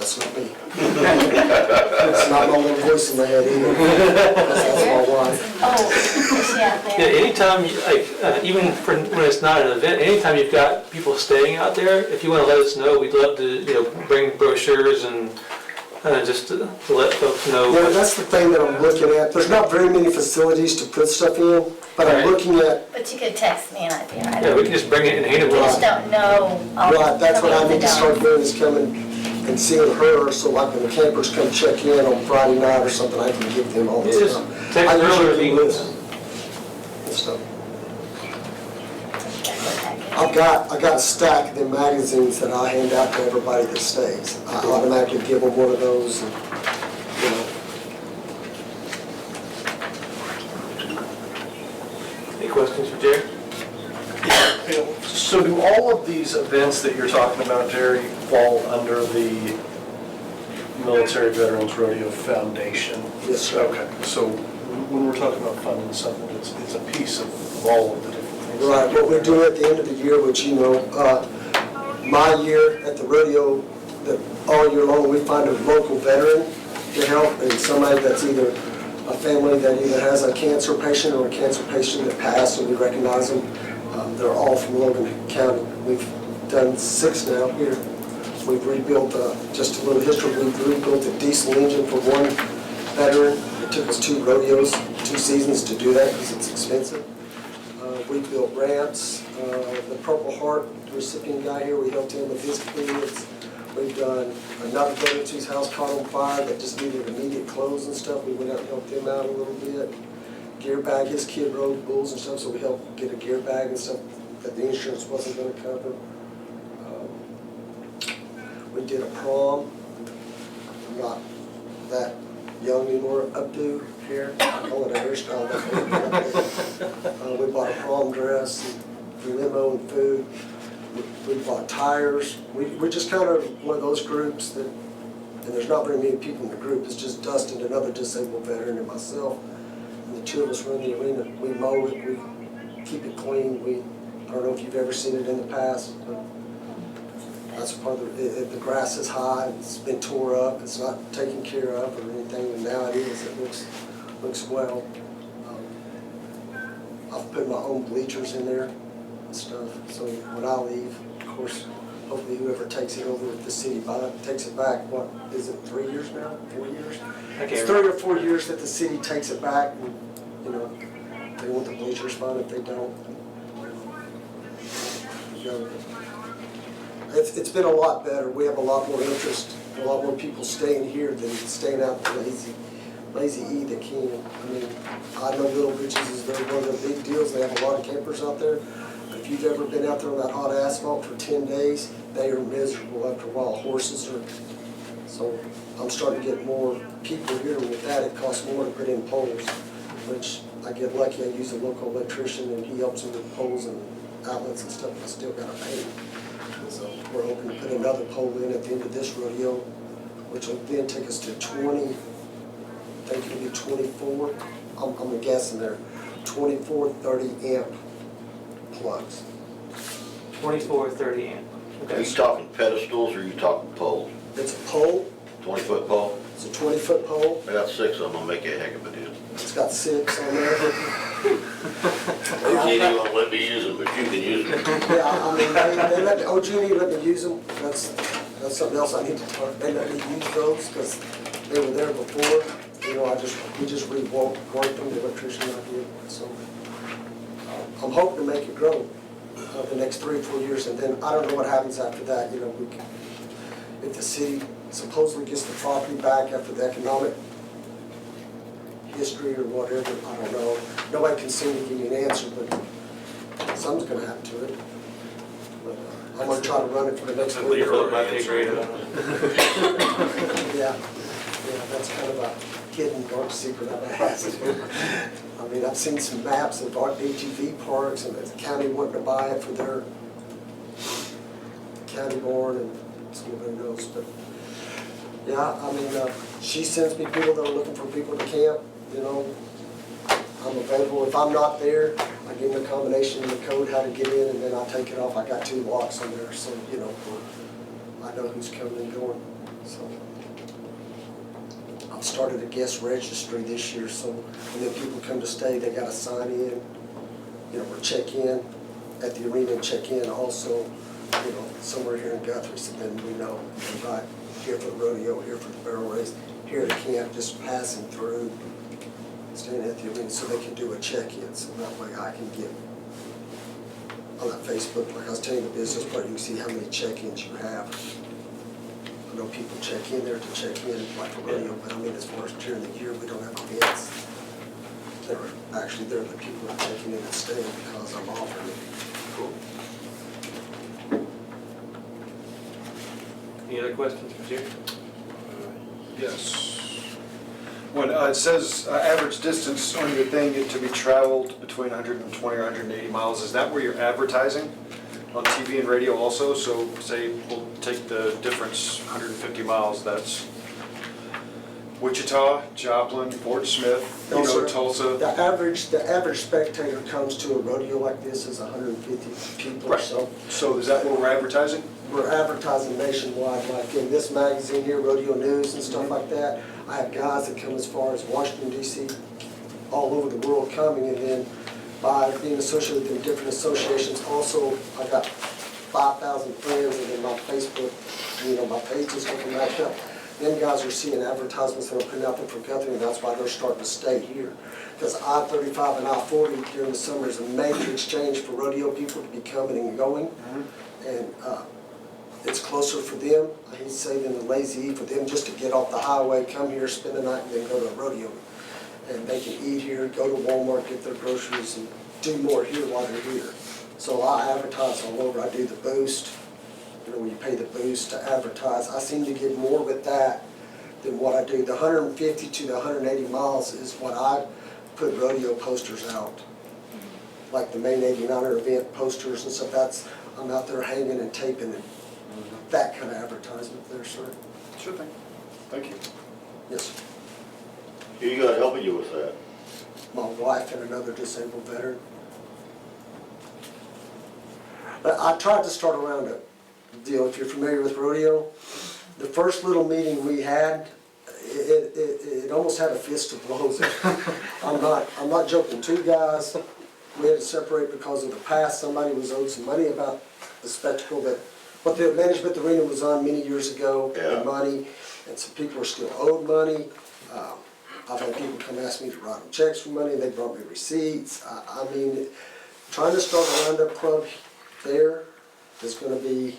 That's not me. It's not my little voice in my head either. That's my wife. Oh, yeah. Anytime, even when it's not an event, anytime you've got people staying out there, if you want to let us know, we'd love to, bring brochures and just to let folks know. Yeah, that's the thing that I'm looking at. There's not very many facilities to put stuff in, but I'm looking at. But you could text me an idea. Yeah, we can just bring it and hand it. We just don't know. Right, that's what I need to start doing, is coming and seeing her, so like when the campers come check in on Friday night or something, I can give them all this stuff. Text I them usually earlier. do this and stuff. I got a stack of the magazines that I hand out to everybody that stays. I automatically give them one of those, and, Any questions for Jerry? So do all of these events that you're talking about, Jerry, fall under the Military Veterans Rodeo Foundation? Yes, sir. Okay, so when we're talking about funding something, it's a piece of all of the different things. right, what we do at the end of the year, which my year at the rodeo, that all year long we find a local veteran to help, and somebody that's either a family that either has a cancer patient or a cancer patient that passed, and we recognize them. They're all from Logan County. We've done 6 now here. We've rebuilt, just a little history, we've rebuilt a diesel engine for one veteran. It took us 2 rodeos, 2 seasons to do that because it's expensive. We built ramps. The Purple Heart recipient guy here, we helped him with his kids. We've done another veteran whose house caught on fire that just needed immediate clothes and stuff. We went out and helped him out a little bit. Gear bag, his kid rode bulls and stuff, so we helped get a gear bag and stuff that the insurance wasn't going to cover. We did a prom. I'm not that young anymore, updo here. I call it a hairstyle. We bought a prom dress, and limo and food. We bought tires. We're just kind of one of those groups that, and there's not very many people in the group. It's just Dustin, another disabled veteran, and myself. And the 2 of us run the arena. We mow it. We keep it clean. I don't know if you've ever seen it in the past, but that's part of the grass is high. It's been tore up. It's not taken care of or anything. And now it is. It looks well. I've put my own bleachers in there and stuff. So when I leave, of course, hopefully whoever takes it over, if the city takes it back, what is it, 3 years now? 4 years? It's 3 or 4 years that the city takes it back. And, they want the bleachers fine. If they don't, it's been a lot better. We have a lot more interest, a lot more people staying here than staying out Lazy E that can. I mean, I know Little Britches is one of the big deals. They have a lot of campers out there. But if you've ever been out there on that hot asphalt for 10 days, they are miserable after a while. Horses are. So I'm starting to get more people here. With that, it costs more to put in poles, which I get lucky. I use a local electrician, and he helps me with poles and outlets and stuff. I still got to pay. So we're hoping to put another pole in at the end of this rodeo, which will then take us to 20, I think it'll be 24, I'm guessing there, 24 30 amp plugs. 24, 30 amp. Are you talking pedestals or are you talking poles? It's a pole, 20-foot pole? it's a 20-foot pole, I got 6 of them, I'll make you a heck of a deal. it's got 6 on there. OG won't let me use them, but you can use them. Yeah, I mean, they let the OG let me use them. That's something else I need to talk. They let me use those because they were there before. We just reworked them, the electrician I did. So I'm hoping to make it grow the next 3 or 4 years, and then I don't know what happens after that. If the city supposedly gets the property back after the economic history or whatever, I don't know. Nobody can seem to give me an answer, but something's going to happen to it. But I'm going to try to run it for the next week. Yeah, that's kind of a hidden dark secret I've asked. I mean, I've seen some maps of our ATV parks, and the county wanting to buy it for their county board, and nobody knows. But yeah, I mean, she sends me people that are looking for people to camp. I'm available. If I'm not there, I give them a combination of the code how to get in, and then I take it off. I got 2 locks on there, so I know who's coming and going, so. I've started a guest registry this year, so when the people come to stay, they gotta sign in, or check in at the arena and check in also, somewhere here in Guthrie, so then we know, right, here for the rodeo, here for the barrel race, here at camp, just passing through, staying at the arena, so they can do a check-in, so that way I can get on that Facebook, like I was telling you, the business part, you can see how many check-ins you have. I know people check in there to check in, like a rodeo, but I mean, as far as during the year, we don't have events. They're the people that are checking in and staying because I'm offering it. Cool. Any other questions for Jerry? Yes. When it says average distance on your thing to be traveled between 120 or 180 miles, is that where you're advertising on TV and radio also? So say we'll take the difference, 150 miles, that's Wichita, Joplin, Fort Smith, No, sir. Tulsa. The average spectator comes to a rodeo like this is 150 people or Right. so. So is that what we're advertising? We're advertising nationwide, like in this magazine here, Rodeo News and stuff like that. I have guys that come as far as Washington DC, all over the world coming, and then by being associated with different associations, also I got 5,000 friends, and then my Facebook, my page is looking back up. Them guys are seeing advertisements that are putting out there for Guthrie, and that's why they're starting to stay here. Because I-35 and I-40 during the summer is a major exchange for rodeo people to be coming and going. And it's closer for them. I hate saving the lazy E for them just to get off the highway, come here, spend the night, and then go to a rodeo. And they can eat here, go to Walmart, get their groceries, and do more here while they're here. So I advertise all over. I do the boost, where you pay the boost to advertise. I seem to get more with that than what I do. The 150 to the 180 miles is what I put rodeo posters out. Like the Main 89er event posters and stuff, I'm out there hanging and taping and that kind of advertisement there, sir. Sure thing. Thank you. Yes, Who you got helping you with that? my wife and another disabled veteran. But I tried to start around a deal, if you're familiar with rodeo. The first little meeting we had, it almost had a fist of blows. I'm not joking. Two guys, we had to separate because of the past. Somebody was owed some money about the spectacle that, what the management of the arena was on many years ago, Yeah. and money, and some people are still owed money. I've had people come ask me to write them checks for money, and they brought me receipts. I mean, trying to start a roundup club there is going to be,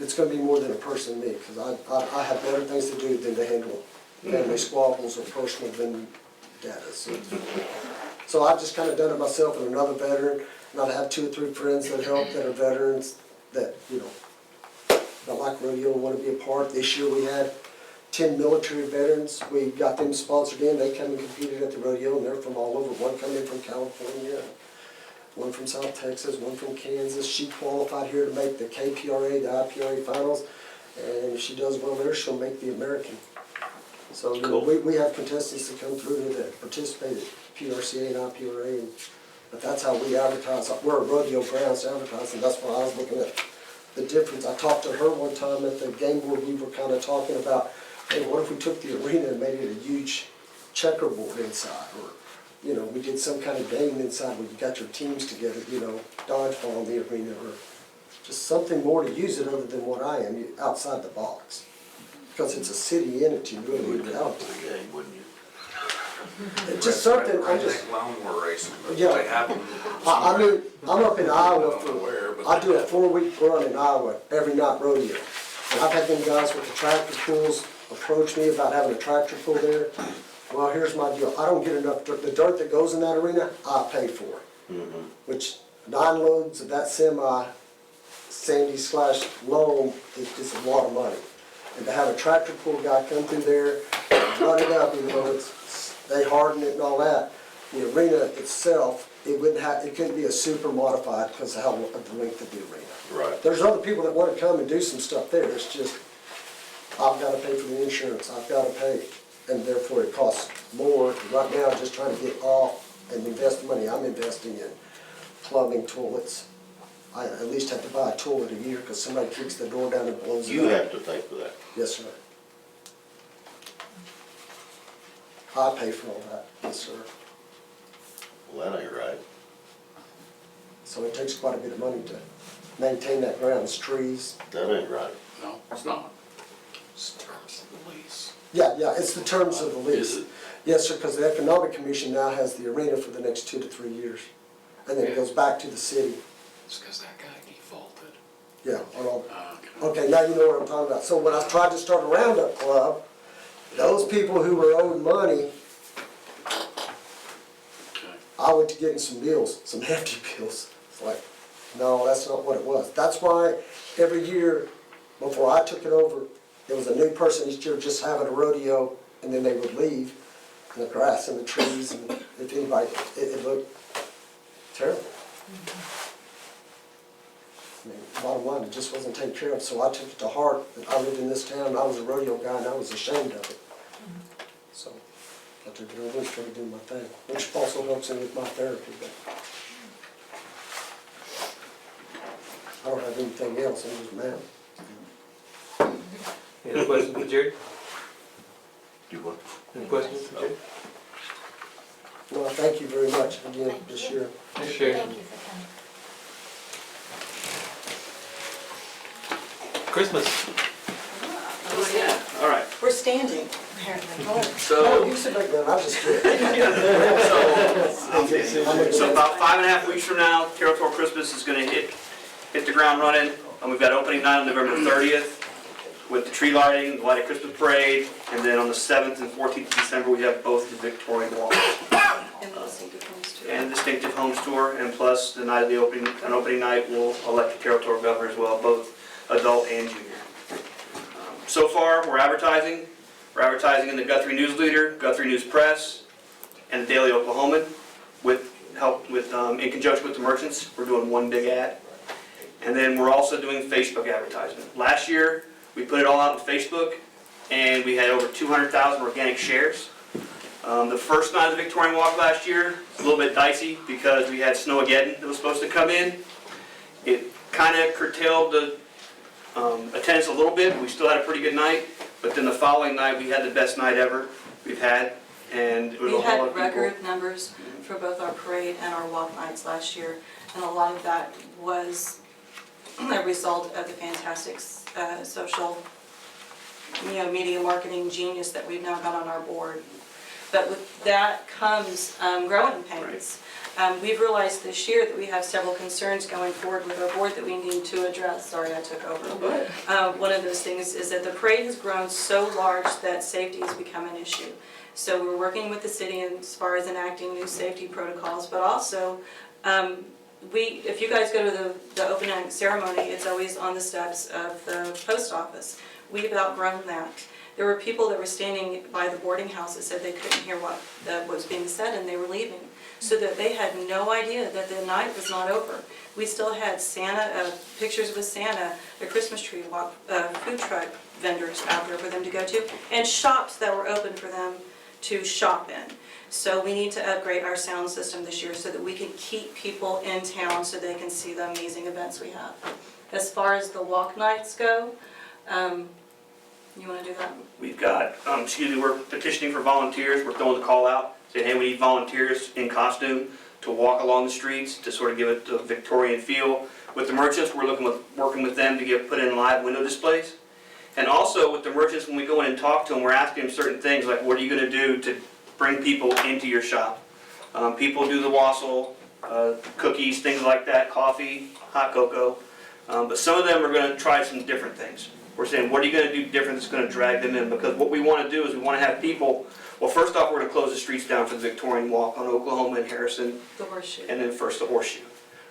it's going to be more than a person me, because I have better things to do than to handle family squabbles or personal vendettas. So I've just kind of done it myself and another veteran, and I have 2 or 3 friends that help that are veterans that, that like rodeo and want to be a part. This year we had 10 military veterans. We got them sponsored in. They come and competed at the rodeo, and they're from all over. One coming from California, one from South Texas, one from Kansas. She qualified here to make the KPRA, the IPRA finals, and if she does well there, she'll make the American. So we have contestants that come through here that participate at PRCA and IPRA, but that's how we advertise. We're a rodeo grounds advertising. That's why I was looking at the difference. I talked to her one time at the game board. We were kind of talking about, hey, what if we took the arena and made it a huge checkerboard inside, or we did some kind of game inside where you got your teams together, dodgeball in the arena, or just something more to use it other than what I am, outside the box. Because it's a city entity, really, in reality. The game, wouldn't you? It's just something, I think lawnmower racing, but Yeah. they happen. I mean, I'm up in Iowa I don't know where, but I do a 4-week run in Iowa every night rodeo. And I've had them guys with the tractor pulls approach me about having a tractor pull there. Well, here's my deal. I don't get enough dirt. The dirt that goes in that arena, I pay for. Which 9 loads of that semi-sandy/loam is a lot of money. And to have a tractor pull guy come through there, run it up, they harden it and all that. The arena itself, it couldn't be a super modified because of the length of the arena. Right. There's other people that want to come and do some stuff there. It's just, I've got to pay for the insurance. I've got to pay, and therefore it costs more. Right now, I'm just trying to get off and invest the money I'm investing in plumbing, toilets, I at least have to buy a toilet a year because somebody kicks the door down and blows it You up. have to pay for that. Yes, sir. I pay for all that, yes, sir. Well, that ain't right. So it takes quite a bit of money to maintain that grounds, trees. That ain't right. No, it's not. It's terms of the lease. Yeah, it's the terms of the lease. Is it? Yes, sir, because the Economic Commission now has the arena for the next 2 to 3 years. And then it goes back to the city. It's because that guy defaulted. Yeah, on all. Okay. Okay, now you know what I'm talking about. So when I tried to start a roundup club, those people who were owed money, Okay. I went to get them some bills, some hefty bills. It's like, no, that's not what it was. That's why every year, before I took it over, there was a new person each year just having a rodeo, and then they would leave, and the grass and the trees, and if anybody, it looked terrible. I mean, bottom line, it just wasn't taken care of, so I took it to heart that I lived in this town, I was a rodeo guy, and I was ashamed of it. So I took it over and started doing my thing, which also helps me with my therapy, but I don't have anything else, I'm just mad. Any other questions for Jerry? Do what? Any questions for Jerry? No, thank you very much again Thank this you. year. Thanks, Jerry. Thank you for coming. Christmas. Oh, yeah, all right. We're standing, apparently. Oh, So, you sit back there, I just kidding. so about 5.5 weeks from now, Territorial Christmas is gonna hit the ground running. And we've got opening night on November 30th with the tree lighting, the lighted Christmas parade, and then on the 7th and 14th of December, we have both the Victorian Walk And the distinctive homes too. and Distinctive Homes Tour, and plus the night of the opening night, we'll elect the Territorial Governor as well, both adult and junior. So far, we're advertising. We're advertising in the Guthrie News Leader, Guthrie News Press, and the Daily Oklahoman with help with, in conjunction with the merchants. We're doing one big ad. And then we're also doing Facebook advertisement. Last year, we put it all out on Facebook, and we had over 200,000 organic shares. The first night of the Victorian Walk last year, a little bit dicey because we had Snowmageddon that was supposed to come in. It kind of curtailed the attendance a little bit. We still had a pretty good night, but then the following night, we had the best night ever we've had, and it was a We whole lot of had people. record numbers for both our parade and our walk nights last year, and a lot of that was a result of the fantastic social, media marketing genius that we've now got on our board. But with that comes growing pains. We've realized this year that we have several concerns going forward with our board that we need to address. Sorry, I took over. One of those things is that the parade has grown so large that safety has become an issue. So we're working with the city as far as enacting new safety protocols, but also if you guys go to the opening ceremony, it's always on the steps of the post office. We've outgrown that. There were people that were standing by the boarding house that said they couldn't hear what was being said and they were leaving. So that they had no idea that the night was not over. We still had Santa, pictures with Santa, a Christmas tree walk, food truck vendors out there for them to go to, and shops that were open for them to shop in. So we need to upgrade our sound system this year so that we can keep people in town so they can see the amazing events we have. As far as the walk nights go, you want to do that? We've got, we're petitioning for volunteers. We're throwing the call out, saying, hey, we need volunteers in costume to walk along the streets to sort of give it the Victorian feel. With the merchants, we're working with them to put in live window displays. And also with the merchants, when we go in and talk to them, we're asking them certain things like, what are you going to do to bring people into your shop? People do the wassail, cookies, things like that, coffee, hot cocoa. But some of them are going to try some different things. We're saying, what are you going to do different that's going to drag them in? Because what we want to do is we want to have people, well, first off, we're going to close the streets down for the Victorian Walk on Oklahoma and Harrison, The horseshoe. and then first the Horseshoe.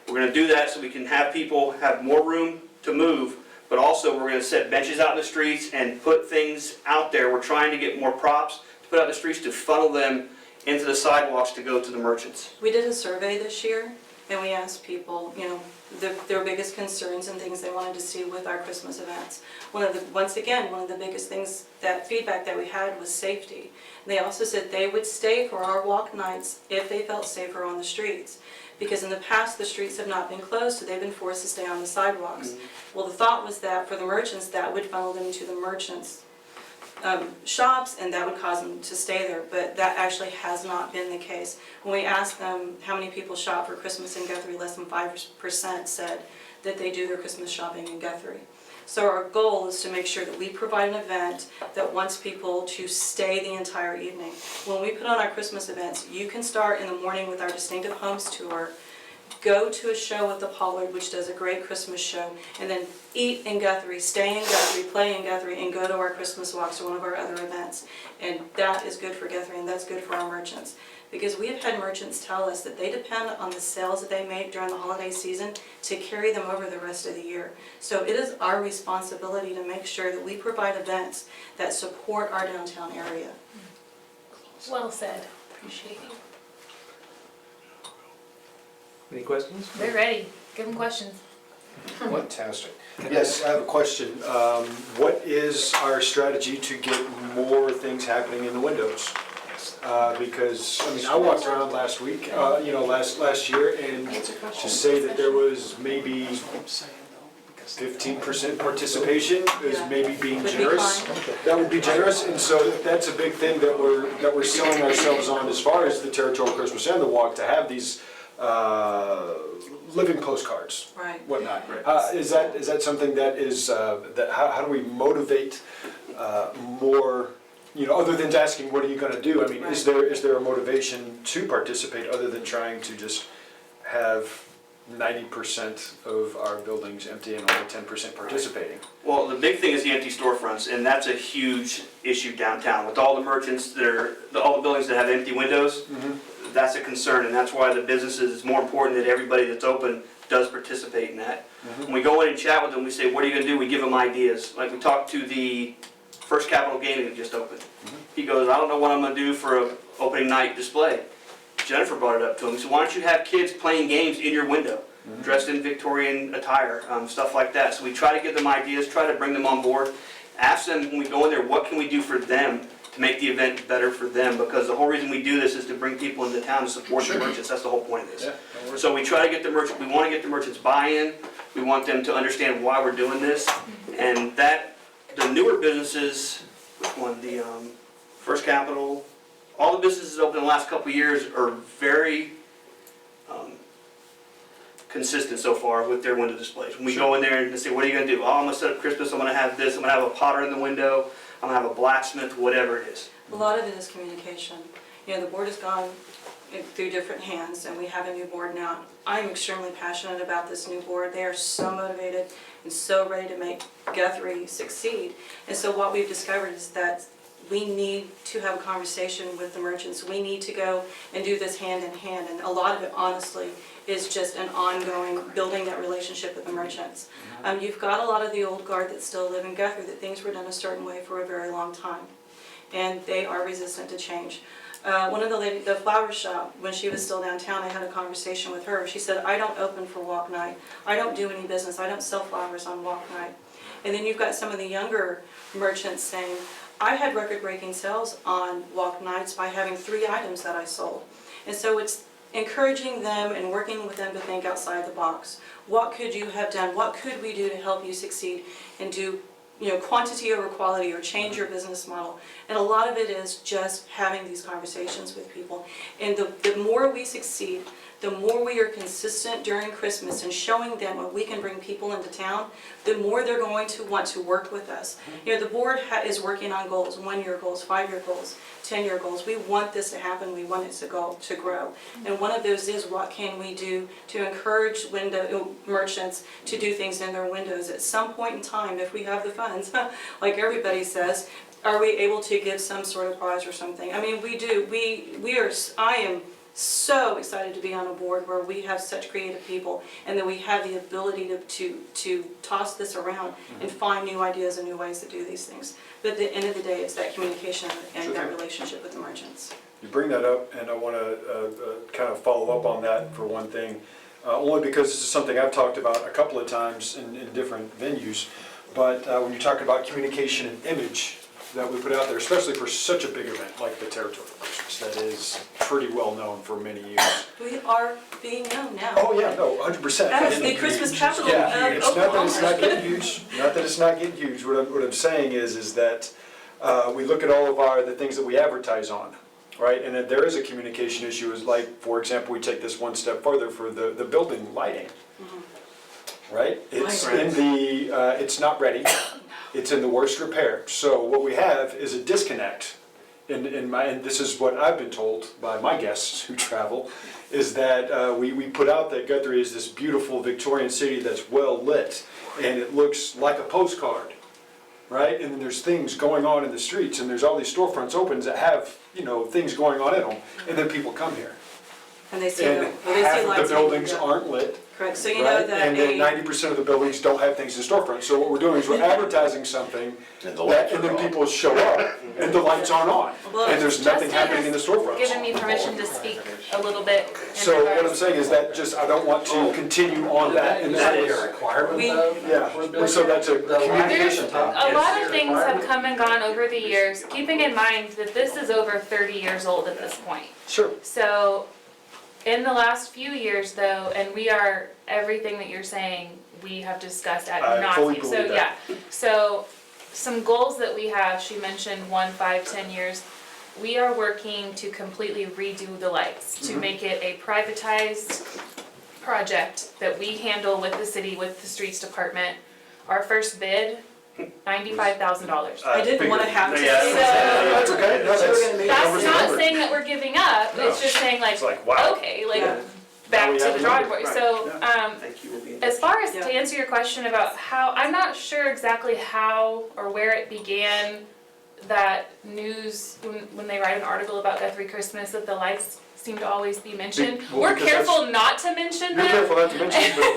We're going to do that so we can have people have more room to move, but also we're going to set benches out in the streets and put things out there. We're trying to get more props to put out in the streets to funnel them into the sidewalks to go to the merchants. We did a survey this year, and we asked people, their biggest concerns and things they wanted to see with our Christmas events. Once again, one of the biggest things, that feedback that we had was safety. They also said they would stay for our walk nights if they felt safer on the streets. because in the past, the streets have not been closed, so they've been forced to stay on the sidewalks. Well, the thought was that for the merchants, that would funnel them into the merchants' shops, and that would cause them to stay there, but that actually has not been the case. When we asked them how many people shop for Christmas in Guthrie, less than 5% said that they do their Christmas shopping in Guthrie. So our goal is to make sure that we provide an event that wants people to stay the entire evening. When we put on our Christmas events, you can start in the morning with our Distinctive Homes Tour, go to a show with the Pollard, which does a great Christmas show, and then eat in Guthrie, stay in Guthrie, play in Guthrie, and go to our Christmas walks or one of our other events. And that is good for Guthrie, and that's good for our merchants. Because we have had merchants tell us that they depend on the sales that they make during the holiday season to carry them over the rest of the year. So it is our responsibility to make sure that we provide events that support our downtown area. Well said. Appreciate you. Any questions? We're ready. Give them questions. Fantastic. Yes, I have a question. What is our strategy to get more things happening in the windows? Because, I mean, I walked around last week, last year, and to say that there was maybe 15% participation is maybe being Would be generous. fine. That would be generous, and so that's a big thing that we're selling ourselves on as far as the Territorial Christmas and the Walk, to have these living postcards, Right. whatnot. Is that something that is, how do we motivate more, other than asking, what are you gonna do? I mean, is there a motivation to participate other than trying to just have 90% of our buildings empty and only 10% participating? Well, the big thing is the empty storefronts, and that's a huge issue downtown. With all the merchants all the buildings that have empty windows, that's a concern, and that's why the businesses, it's more important that everybody that's open does participate in that. When we go in and chat with them, we say, what are you gonna do? We give them ideas. Like we talked to the First Capital Gaming that just opened. He goes, I don't know what I'm gonna do for a opening night display. Jennifer brought it up to him. He said, why don't you have kids playing games in your window, dressed in Victorian attire, stuff like that. So we try to give them ideas, try to bring them on board, ask them when we go in there, what can we do for them to make the event better for them? Because the whole reason we do this is to bring people into town to support the merchants. That's the whole point of this. So we try to get the merchants, we want to get the merchants buy-in. We want them to understand why we're doing this. And that, the newer businesses, which one, the First Capital, all the businesses open in the last couple of years are very consistent so far with their window displays. When we go in there and say, what are you going to do? Oh, I'm going to set up Christmas, I'm going to have this, I'm going to have a potter in the window, I'm going to have a blacksmith, whatever it is. A lot of it is communication. The board has gone through different hands, and we have a new board now. I'm extremely passionate about this new board. They are so motivated and so ready to make Guthrie succeed. And so what we've discovered is that we need to have a conversation with the merchants. We need to go and do this hand in hand, and a lot of it, honestly, is just an ongoing building that relationship with the merchants. You've got a lot of the old guard that still live in Guthrie, that things were done a certain way for a very long time, and they are resistant to change. One of the ladies, the flower shop, when she was still downtown, I had a conversation with her. She said, I don't open for walk night. I don't do any business. I don't sell flowers on walk night. And then you've got some of the younger merchants saying, I had record-breaking sales on walk nights by having 3 items that I sold. And so it's encouraging them and working with them to think outside the box. What could you have done? What could we do to help you succeed and do quantity over quality, or change your business model? And a lot of it is just having these conversations with people. And the more we succeed, the more we are consistent during Christmas and showing them what we can bring people into town, the more they're going to want to work with us. The board is working on goals, 1-year goals, 5-year goals, 10-year goals. We want this to happen. We want it to grow. And one of those is, what can we do to encourage merchants to do things in their windows? At some point in time, if we have the funds, like everybody says, are we able to give some sort of prize or something? I mean, we do. I am so excited to be on a board where we have such creative people, and that we have the ability to toss this around and find new ideas and new ways to do these things. But at the end of the day, it's that communication and that relationship with the merchants. You bring that up, and I want to kind of follow up on that for one thing, only because this is something I've talked about a couple of times in different venues. But when you talk about communication and image that we put out there, especially for such a big event like the Territorial Christmas, that is pretty well known for many years. We are being known now. Oh, yeah, no, 100%. That is the Christmas capital Yeah, of it's not that it's not Oklahoma. getting huge, not that it's not getting huge. What I'm saying is that we look at all of the things that we advertise on, right? And if there is a communication issue, is like, for example, we take this one step further for the building lighting, right? It's in it's not ready, it's in the worst repair. So what we have is a disconnect. And this is what I've been told by my guests who travel, is that we put out that Guthrie is this beautiful Victorian city that's well lit, and it looks like a postcard, right? And then there's things going on in the streets, and there's all these storefronts opens that have, you know, things going on in them, and then people come here. And they see And half of lights. the buildings aren't lit. Correct, so you know Right, that and then 90% of the buildings don't have things in storefront. So what we're doing is we're advertising something, And the lights and are then on. people show up, and the lights aren't on, and there's nothing Justin happening in the has storefronts. given me permission to speak a little bit in So what I'm regards. saying is that just, I don't want to continue on that, and Is that that is, a requirement We- though? yeah, and so that's a communication A topic. lot of things have come and gone over the years, keeping in mind that this is over 30 years old at this point. Sure, So, in the last few years though, and we are, everything that you're saying, we have discussed ad I fully nauseam. So, believe that. yeah, so some goals that we have, she mentioned 1, 5, 10 years. We are working to completely redo the lights, to Mm-hmm. make it a privatized project that we handle with the city, with the streets department. Our first bid, $95,000. I didn't want to have to Yeah. say So- that. that's okay, no, that's, That's numbers are not numbers. saying that we're giving up, it's just saying like, It's like, wow. okay, like, Yeah. back Now we to have the a drawing number, board. right, So, Thank you, we'll be in as far as Yeah. to answer your question about how, I'm not sure exactly how or where it began, that news, when they write an article about Guthrie Christmas, that the lights seem to always be mentioned. Well, We're because careful not to mention You're them. careful not to mention, but if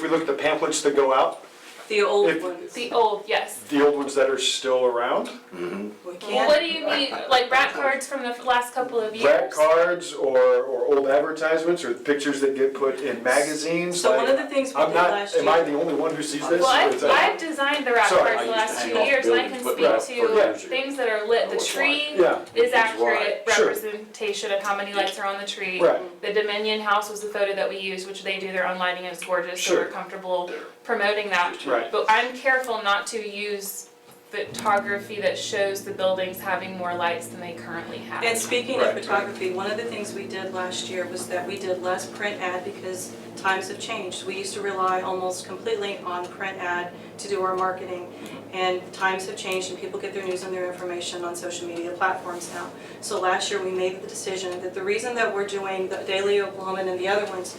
we look at the pamphlets that go out, The old If- ones. The old, yes. the old ones that are still around, We Well, can't. what do you mean, like rat cards from the last couple of years? rat cards or old advertisements or pictures that get put in magazines. So one like- of the things we I'm did not, last am I year, the only one who sees this? Well, Or is that- I've designed the rat Sorry, cards I the used last to 2 hang off years, and I can buildings, speak but to yeah. things that are lit. The tree Yeah, is accurate right. Sure. representation of how many lights are on the tree. right, The Dominion House was the photo that we used, which they do their own lighting, and it's gorgeous, so Sure. we're comfortable promoting that. right. But I'm careful not to use photography that shows the buildings having more lights than they currently have. and speaking Right. of photography, one of the things we did last year was that we did less print ad because times have changed. We used to rely almost completely on print ad to do our marketing, and times have changed and people get their news and their information on social media platforms now. So last year we made the decision that the reason that we're doing the Daily Oklahoman and the other ones,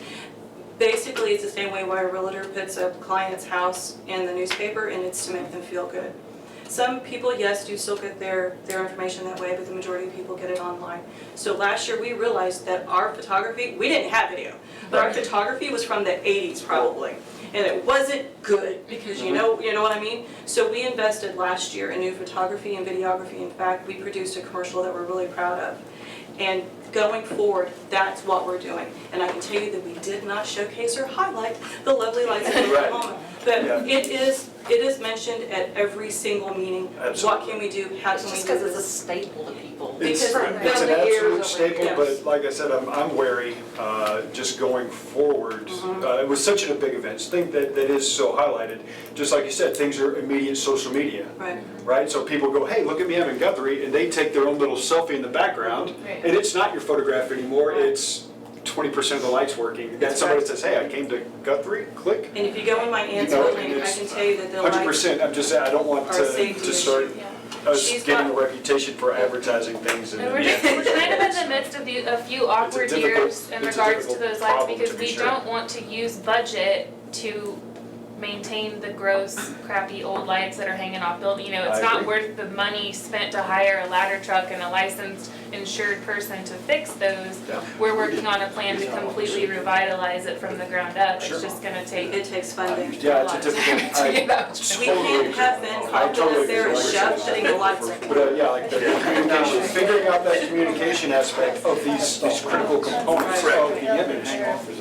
basically it's the same way why a realtor puts a client's house in the newspaper, and it's to make them feel good. Some people, yes, do still get their information that way, but the majority of people get it online. So last year, we realized that our photography, we didn't have video, but our photography was from the 80s probably. And it wasn't good, because you know what I mean? So we invested last year in new photography and videography. In fact, we produced a commercial that we're really proud of. And going forward, that's what we're doing. And I can tell you that we did not showcase or highlight the lovely lights of Right. Oklahoma. But Yeah. it is mentioned at every single meeting. What Absolutely. can we do? How It's can we just do because it's a this? staple to people. It's Because an Down the years absolute over staple, years. but like I said, I'm wary, just going forward. It was such a big event, thing that is so highlighted. Just like you said, things are immediate social media, Right. right? So people go, hey, look at me, I'm in Guthrie, and they take their own little selfie in the background, Right. and it's not your photograph anymore, it's 20% of the lights working. Then somebody says, hey, I came to Guthrie, click. And if you go in my aunt's You know, building, I it's can tell you that the lights 100%, I'm just saying, I don't want are a safety to start issue. Yeah. us She's getting a got- reputation for advertising things. And we're we're kind of in the midst of a few awkward difficult- years in it's a regards to difficult those lights, problem, because to be we sure. don't want to use budget to maintain the gross, crappy old lights that are hanging off building. You know, it's I not agree. worth the money spent to hire a ladder truck and a licensed, insured person to fix those. Yeah. We're working on a plan to completely revitalize it from the ground up. Sure. It's just gonna take It takes funding. Yeah, a it's lot a of time difficult, to get that. We can't have Ben I Compton totally up there agree. a chef putting the lights up. But yeah, like the communication, figuring out that communication aspect of these critical components of the image,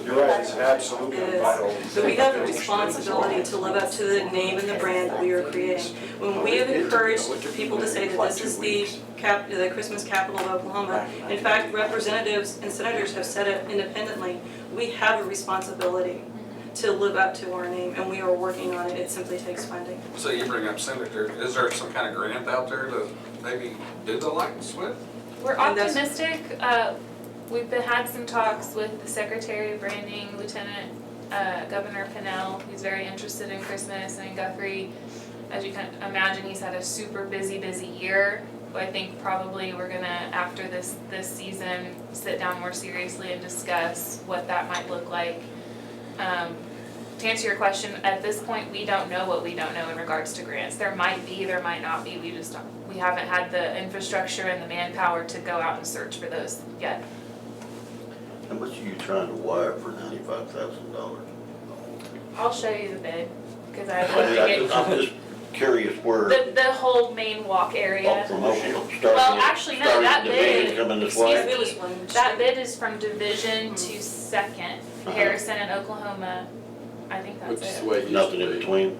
you're right, is absolutely It is. vital. So we have a responsibility responsibility to live up to the name and the brand that we are creating. When we have encouraged people to say that this is the Christmas capital of Oklahoma, in fact, representatives and senators have said it independently, we have a responsibility to live up to our name, and we are working on it. It simply takes funding. So you bring up Senator, is there some kind of grant out there to maybe do the lights with? We're And that's- optimistic. We've had some talks with the Secretary of Branding, Lieutenant Governor Pinnell. He's very interested in Christmas and in Guthrie. As you can imagine, he's had a super busy year. I think probably we're gonna, after this season, sit down more seriously and discuss what that might look like. To answer your question, at this point, we don't know what we don't know in regards to grants. There might be, there might not be. We haven't had the infrastructure and the manpower to go out and search for those yet. How much are you trying to wire for $95,000? I'll show you the bid, because I'd love to get I'm just curious where, the whole main walk area. from Oklahoma, Well, actually, no, that bid, coming this excuse way? It was me, one. that bid is from Division to Second, Harrison and Oklahoma. I think Which that's is it. the way it used Nothing to in be. between,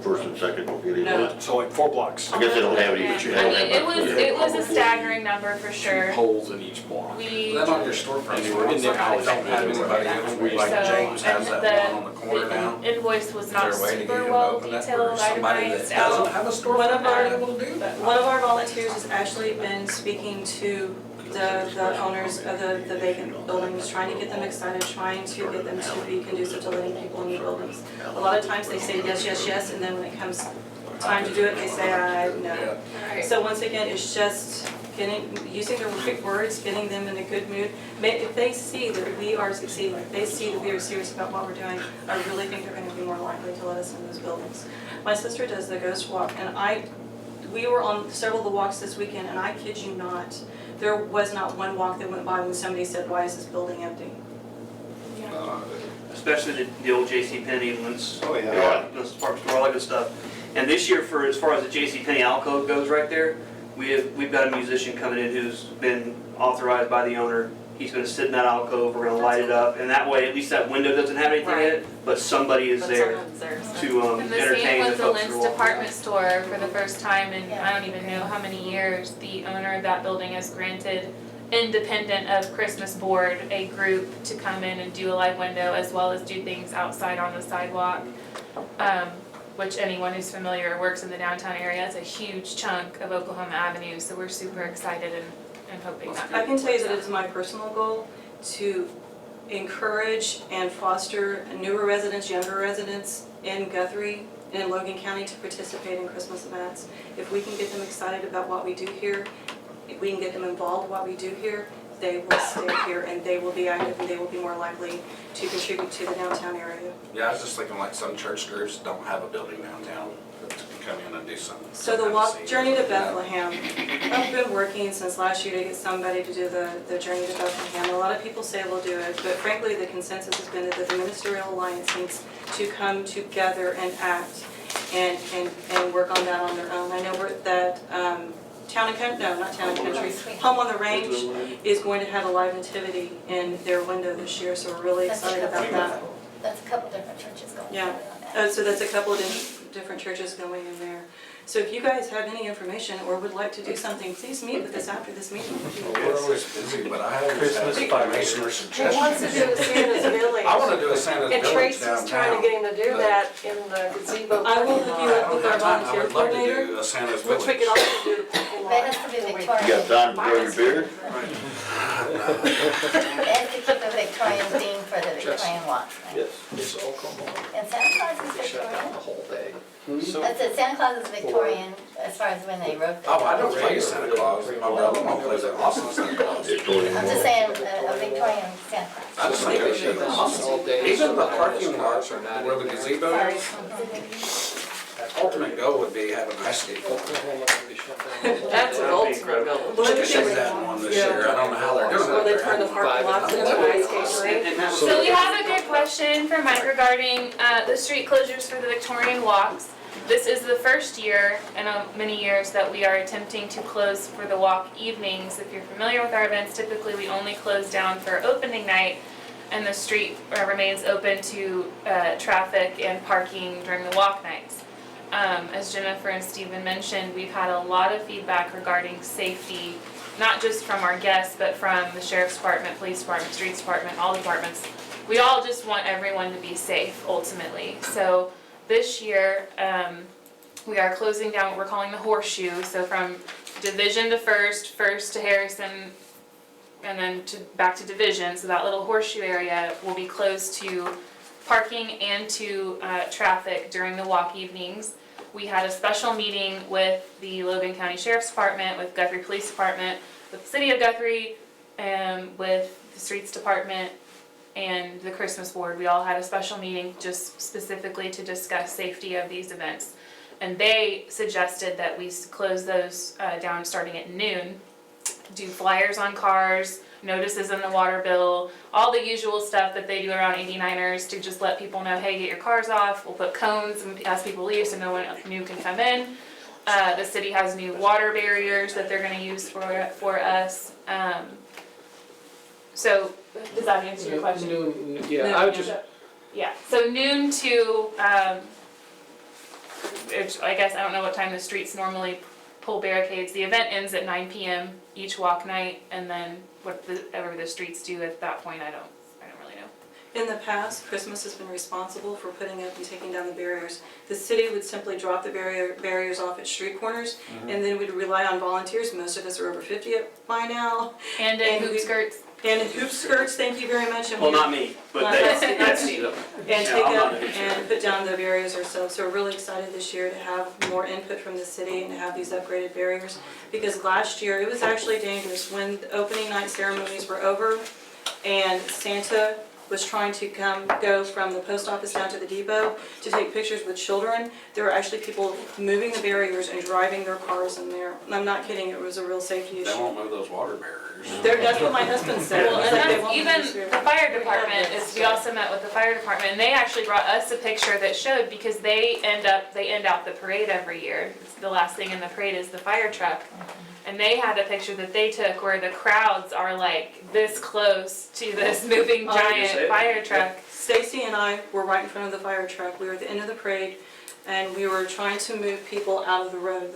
first and second don't get No. any. So like 4 blocks. I guess they don't have any, but you I have. mean, it was a staggering number for sure. Holes in each block. We, That on your storefront, Anywhere in so there, I don't have anywhere. anybody else, We- like so, James has and that one on the corner now. the invoice was not They're waiting to get super him to well open that detailed, for somebody that itemized doesn't out. have a One storefront of our- are able to do that. One of our volunteers has actually been speaking to the owners of the vacant buildings, trying to get them excited, trying to get them to be conducive to letting people in the buildings. A lot of times they say yes, yes, yes, and then when it comes time to do it, they say, no. Right. So once again, it's just using the right words, getting them in a good mood. If they see that we are succeeding, if they see that we are serious about what we're doing, I really think they're gonna be more likely to let us in those buildings. My sister does the ghost walk, and we were on several of the walks this weekend, and I kid you not, there was not one walk that went by when somebody said, why is this building empty? Especially the old J.C. Penney ones. Oh, yeah. The department store, all that good stuff. And this year, for as far as the J.C. Penney alcove goes right there, we've got a musician coming in who's been authorized by the owner. He's gonna sit in that alcove, we're gonna light it up, and that way, at least that window doesn't have anything in it, but somebody is there to And the same entertain the with the folks who Lynn's are walking. department store, for the first time in I don't even know how many years, the owner of that building has granted, independent of Christmas board, a group to come in and do a live window as well as do things outside on the sidewalk. Which anyone who's familiar or works in the downtown area, it's a huge chunk of Oklahoma Avenue, so we're super excited and hoping that. I can tell you that it is my personal goal to encourage and foster newer residents, younger residents in Guthrie and in Logan County to participate in Christmas events. If we can get them excited about what we do here, if we can get them involved in what we do here, they will stay here and they will be active and they will be more likely to contribute to the downtown area. Yeah, I was just thinking like some church groups don't have a building downtown to come in and do something. So the walk, Journey to Bethlehem, I've been working since last year to get somebody to do the Journey to Bethlehem. A lot of people say we'll do it, but frankly, the consensus has been that the Ministerial Alliance needs to come together and act and work on that on their own. I know that Town and Country, no, not Town and Country, Home on the Range is going to have a live nativity in their window this year, so we're really excited about that. That's a couple different churches going. Yeah. So that's a couple of different churches going in there. So if you guys have any information or would like to do something, please meet with us after this meeting. We're always busy, but I always have Christmas information or He wants to suggestions. do Santa's Village. I wanna do a Santa's And Village Tracy's trying to get him to do that in the gazebo. I will hook you up with our I volunteer would love to coordinator, do a Santa's which we Village. could also do the parking But it lot. has to be You Victorian. got time to grow your beard? It has to keep the Victorian theme for the Victorian walk. Yes, it's all come on. And Santa Claus is They shut down the Victorian. whole day. That's it, Santa Claus is Victorian as far as when they wrote the. Oh, I don't play Santa Claus. My mother-in-law plays an awesome Santa Claus. Victorian I'm just saying, a Victorian Santa Claus. I just think it should be awesome. Even the parking lot where the gazebo is, ultimate goal would be having ice skate. That's an ultimate goal. One of the Should things- have done one this year. I don't know how they're doing Where it. they turn the parking lots into an ice skate rink. So we have a good question for Mike regarding the street closures for the Victorian walks. This is the first year in many years that we are attempting to close for the walk evenings. If you're familiar with our events, typically we only close down for opening night. and the street remains open to traffic and parking during the walk nights. As Jennifer and Stephen mentioned, we've had a lot of feedback regarding safety, not just from our guests, but from the sheriff's department, police department, streets department, all departments. We all just want everyone to be safe ultimately. So this year, we are closing down what we're calling the horseshoe. So from Division to First, First to Harrison, and then back to Division. So that little horseshoe area will be closed to parking and to traffic during the walk evenings. We had a special meeting with the Logan County Sheriff's Department, with Guthrie Police Department, with the City of Guthrie, and with the Streets Department and the Christmas Board. We all had a special meeting just specifically to discuss safety of these events. And they suggested that we close those down starting at noon, do flyers on cars, notices in the water bill, all the usual stuff that they do around 89ers to just let people know, hey, get your cars off. We'll put cones as people leave so no one new can come in. The city has new water barriers that they're gonna use for us. So, does that answer your question? Noon, yeah, I would just, Yeah, so noon to, I guess, I don't know what time the streets normally pull barricades. The event ends at 9 p.m. each walk night, and then whatever the streets do at that point, I don't really know. In the past, Christmas has been responsible for putting up and taking down the barriers. The city would simply drop the barriers off at street corners, and then we'd rely on volunteers. Most of us are over 50 by now. And in hoop skirts. And in hoop skirts, thank you very much. And Well, not me, but That's that's, Steve. And take up and put down the barriers ourselves. So we're really excited this year to have more input from the city and to have these upgraded barriers. Because last year, it was actually dangerous when the opening night ceremonies were over and Santa was trying to go from the post office down to the depot to take pictures with children. There were actually people moving the barriers and driving their cars in there. And I'm not kidding, it was a real safety issue. They won't move those water barriers. That's what my husband said. Well, He's and like, they that's won't even move this the fire department, we also met with the fire department, and they actually brought us a picture that showed, because they end out the parade every year. It's the last thing in the parade is the fire truck. And they had a picture that they took where the crowds are like this close to this moving giant fire truck. Stacy and I were right in front of the fire truck. We were at the end of the parade, and we were trying to move people out of the road.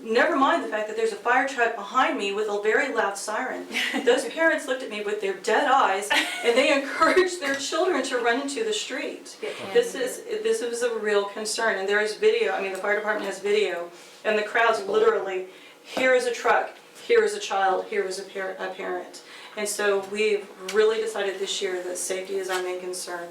Never mind the fact that there's a fire truck behind me with a very loud siren. Those parents looked at me with their dead eyes, and they encouraged their children to run into the street. This was a real concern, and there is video. I mean, the fire department has video, and the crowds literally, here is a truck, here is a child, here is a parent. And so we've really decided this year that safety is our main concern.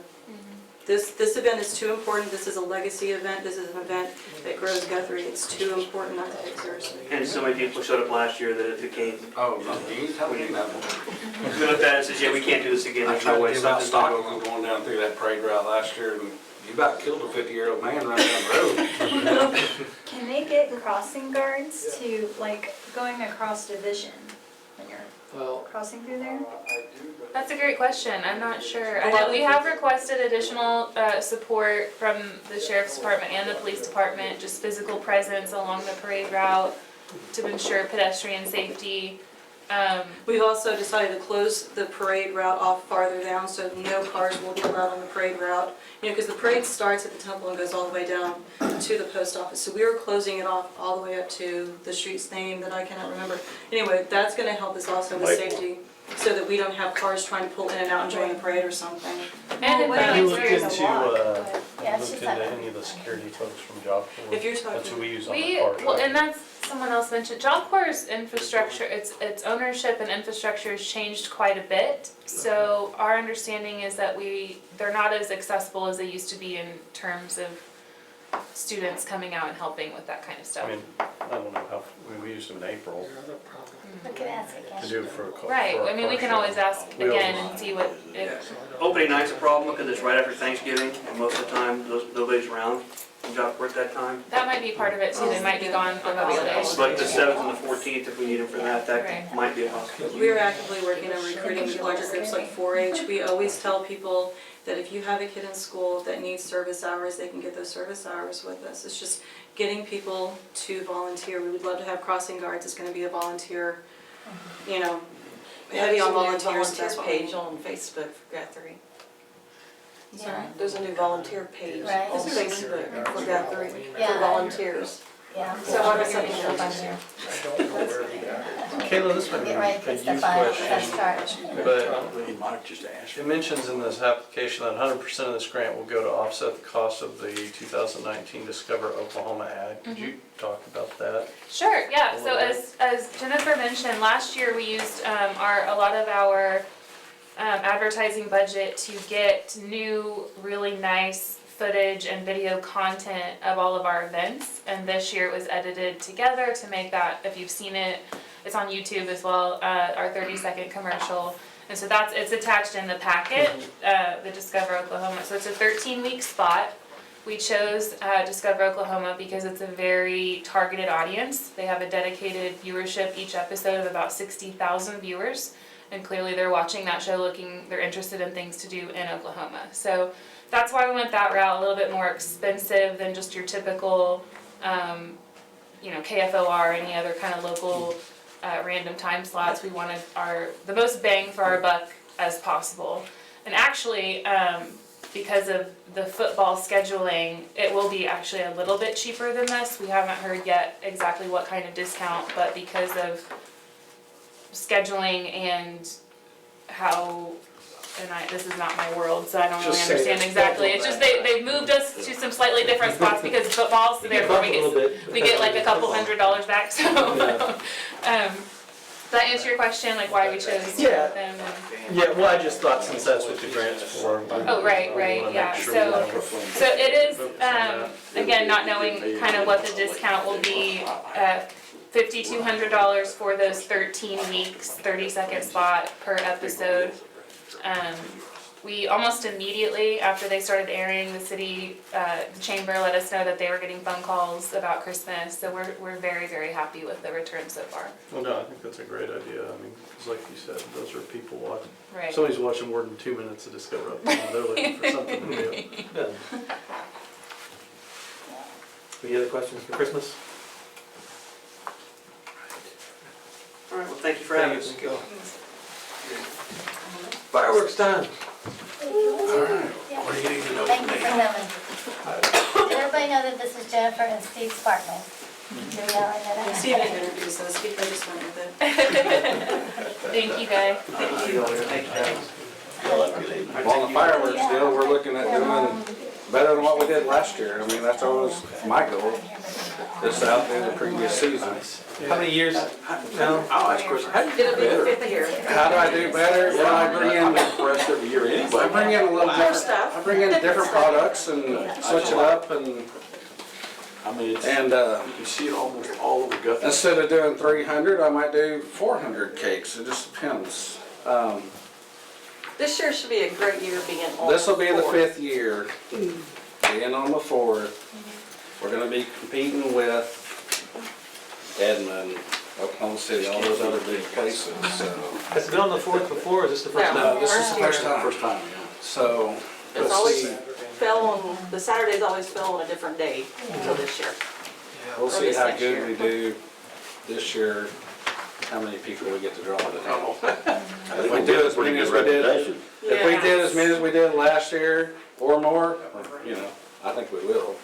This event is too important. This is a legacy event. This is an event that grows Guthrie. It's too important not to take seriously. And so many people showed up last year that it became, Oh, no, you tell me that one. we looked at it and said, yeah, we can't do this again. I There's tried no to way give out something's gonna stock go wrong. going down through that parade route last year, and you about killed a 50-year-old man running down the road. Can they get crossing guards to, like, going across Division when you're well, crossing through there? That's a great question. I'm not sure. I know we have requested additional support from the sheriff's department and the police department, just physical presence along the parade route to ensure pedestrian safety. We've also decided to close the parade route off farther down, so no cars will be allowed on the parade route. You know, because the parade starts at the temple and goes all the way down to the post office. So we are closing it off all the way up to the street's name that I cannot remember. Anyway, that's going to help us also with safety, so that we don't have cars trying to pull in and out and join the parade or something. And if Well, Have you what looked if into, it's a walk? Yeah, it's looked just into like- any of the security folks from Job Corps? If you're That's who we talking, use on the park. well, and that's, someone else mentioned, Job Corps' infrastructure, its ownership and infrastructure has changed quite a bit. So our understanding is that they're not as accessible as they used to be in terms of students coming out and helping with that kind of stuff. I mean, I don't know how, we used them in April We could ask to again. do it for a car. Right, for a I mean, we car can show. always ask We again always- and see what, if, Opening night's a problem because it's right after Thanksgiving, and most of the time, nobody's around in Job Corps at that time. that might be part of it too, they might be gone on holidays. But the 7th and the 14th, if we need them for that, Right. that might be a possibility. we are actively working on recruiting larger groups like 4-H. We always tell people that if you have a kid in school that needs service hours, they can get those service hours with us. It's just getting people to volunteer. We would love to have crossing guards. It's going to be a volunteer, you know, Heavy on volunteers, Volunteer that's what we page on Facebook for Guthrie. Yeah, There's a new volunteer page Right. on Facebook for Guthrie, for Yeah. volunteers. yeah. So I was Put thinking stuff on of- there. Kayla, this might be Get ready to a put used stuff on, that's question, charged. but He might just ask. It mentions in this application that 100% of this grant will go to offset the cost of the 2019 Discover Oklahoma ad. Could you talk about that? Sure, yeah, so as Jennifer mentioned, last year we used a lot of our advertising budget to get new, really nice footage and video content of all of our events. And this year it was edited together to make that, if you've seen it, it's on YouTube as well, our 30-second commercial. And so it's attached in the packet, the Discover Oklahoma. So it's a 13-week spot. We chose Discover Oklahoma because it's a very targeted audience. They have a dedicated viewership each episode of about 60,000 viewers. And clearly they're watching that show they're interested in things to do in Oklahoma. So that's why we went that route, a little bit more expensive than just your typical, KFOR, any other kind of local random time slots. We wanted the most bang for our buck as possible. And actually, because of the football scheduling, it will be actually a little bit cheaper than this. We haven't heard yet exactly what kind of discount, but because of scheduling and how, this is not my world, so I don't really Just say understand it's exactly. scheduled It's just that they've moved us to some slightly different spots because of football, so therefore we get like a couple $100 back, so. Does that answer your question, like why we chose to Yeah. put them? Yeah, well, I just thought since that's what the grant's for. Oh, right, yeah, so it is, again, not knowing kind of what the discount will be, $5,200 for those 13 weeks, 30-second spot per episode. We almost immediately, after they started airing, the city, the chamber let us know that they were getting phone calls about Christmas, so we're very, very happy with the return so far. Well, no, I think that's a great idea. I mean, because like you said, those are people watching. Right. Somebody's watching more than 2 minutes of Discover Oklahoma. They're looking for something to do. Good. Any other questions for Christmas? All right, well, thank you for having us. Fireworks time. Yeah. What do you need to know? Thank you for coming. Did everybody know that this is Jennifer and Steve Sparkman? Do we all know that? Steve didn't introduce us, he just went with it. Thank you, guys. Thank you. On the fireworks deal, we're looking at doing better than what we did last year. I mean, that's always my goal, just out there the previous season. How many years now? I'll ask Chris, how do you It'll get be the better? 5th year. How do I do better? Well, I bring in, Impressed every year anyway. I bring in a little More different, stuff. I bring in different products and switch it up and, I mean, it's, and, you can see it almost all over Guthrie. instead of doing 300, I might do 400 cakes. It just depends. This year should be a great year being on. This will be the 4th. 5th year, being on the 4th. We're gonna be competing with Edmond, Oklahoma City, all those other big places, so. Has it been on the 4th before, or is this the first No. time? No, this is the first time. First time, yeah. So, It's let's always see, fell on, the Saturdays always fell on a different day until this year. we'll or see this how next good year. we do this year, how many people we get to draw today. If we do as many as we did, if we Yeah. did as many as we did last year or more, I think we will.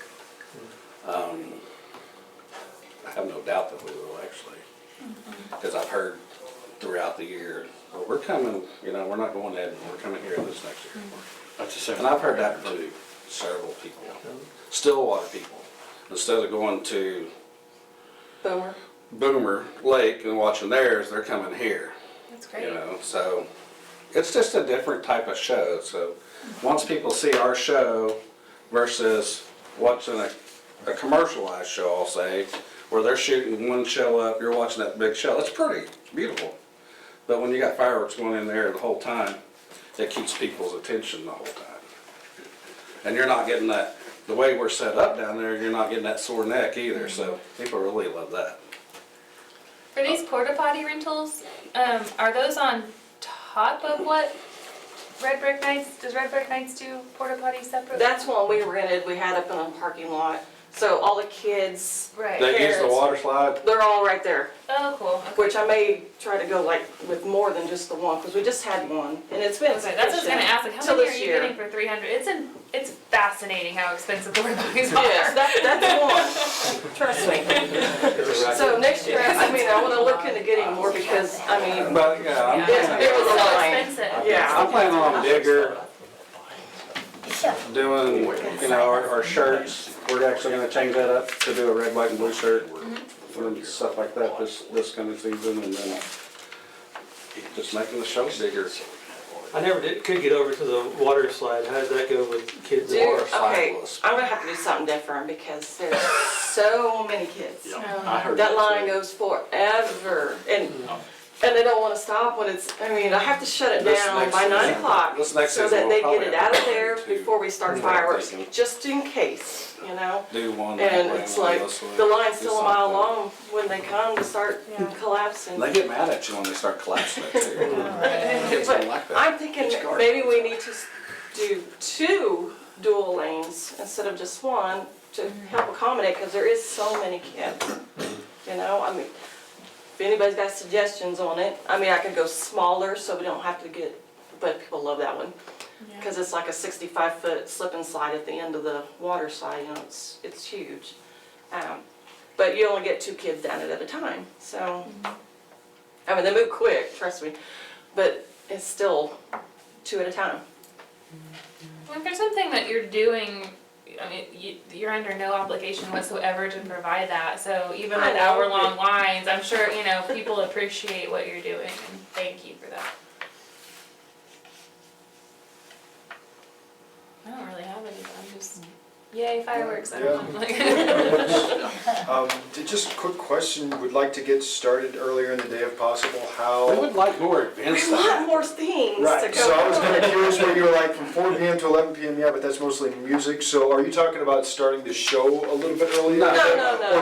I have no doubt that we will actually, because I've heard throughout the year, well, we're coming, we're not going to Edmond, we're coming here this next year. That's the second. And I've heard that from several people, Stillwater people, instead of going to Boomer. Boomer Lake and watching theirs, they're coming here. That's great. So it's just a different type of show. So once people see our show versus watching a commercialized show, I'll say, where they're shooting one show up, you're watching that big show, it's pretty, it's beautiful. But when you got fireworks going in there the whole time, it keeps people's attention the whole time. And you're not getting that, the way we're set up down there, you're not getting that sore neck either, so people really love that. For these porta potty rentals, are those on top of what Red Brick Nights, does Red Brick Nights do porta potties separately? That's one we rented, we had up in a parking lot. So all the kids, Right. They use the water slide. they're all right there. Oh, cool. Okay. Which I may try to go like with more than just the one, because we just had one, and it's been Okay, that's what I was gonna sufficient ask, like, how till many are this you year. getting for 300? It's fascinating how expensive the porta potties are. Yes, that's one, trust me. So next year, I mean, I wanna look into getting more because, I mean, But yeah, I'm Yeah. planning, it was a So line. expensive. Yeah. I'm planning on bigger, Yeah. doing, you know, our shirts. We're actually gonna change that up to do a red, white, and blue shirt and stuff like that this coming season, and then just making the show bigger. I never could get over to the water slide. How does that go with kids? Dude, water slide okay, was- I'm gonna have to do something different because there's so many kids. I heard That that line too. goes forever, and they don't wanna stop when it's, I mean, I have to shut it This down next by 9 season- o'clock this next so season that we'll they get probably it have out of to there do before we start two. fireworks, Thinking. just in case, you know? Do one that And way it's one like, this way, the line's do still a mile something. long when they come to start collapsing. And they get mad at you when they start collapsing it too. Kids don't like that. I'm thinking maybe we need to do 2 dual lanes instead of just one to help accommodate, because there is so many kids. You know, I mean, if anybody's got suggestions on it, I mean, I could go smaller so we don't have to get, but people love that one. Because it's like a 65-foot slip and slide at the end of the water slide, you know, it's huge. But you only get 2 kids down it at a time, so, I mean, they move quick, trust me, but it's still 2 at a time. Well, if there's something that you're doing, I mean, you're under no obligation whatsoever to provide that. So even I with know. hour-long lines, I'm sure, you know, people appreciate what you're doing, and thank you for that. I don't really have any, I'm just, yay, fireworks, I don't know. like- Just a quick question, would like to get started earlier in the day if possible, We how? would like more We events than want that. more things to go Right, so I was on. kinda curious where you were like from 4 PM to 11 PM, yeah, but that's mostly music, so are you talking about starting the show a little bit earlier? No, Or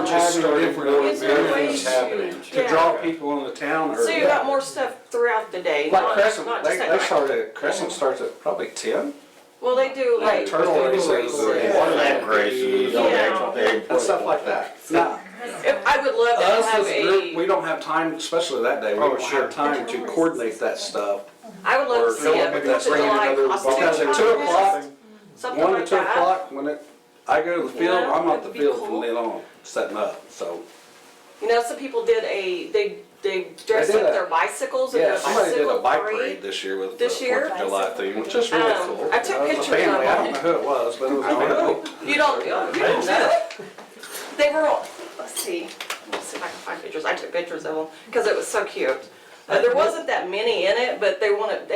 just having starting different more Is there events events ways happening? to draw people in the town So you earlier. got more stuff throughout the day, Like not Crescent, not they just at night. Crescent starts at probably 10. Well, they do like Turtle races, Leg races, Yeah. and stuff like that. Now, I would love to us have as a group, a, we don't have time, especially that day, we Oh, don't sure. have time to coordinate that stuff. I would love or to see Philip, a maybe 4th of bring July another costume Because at 2 o'clock, contest, something 1 to like 2 that. o'clock, I go to the field, Yeah, I'm at the that'd be field cool. from then on, setting up, so. You know, some people did they dressed They did up a- their bicycles and did Yeah, a somebody did a bicycle bike parade. parade this year with the This year? 4th of July theme, which is really cool. I took It was a pictures family, of I don't know who it was, but it was a family. You don't know. They were all, let's see if I can find pictures. I took pictures of them because it was so cute. There wasn't that many in it, but they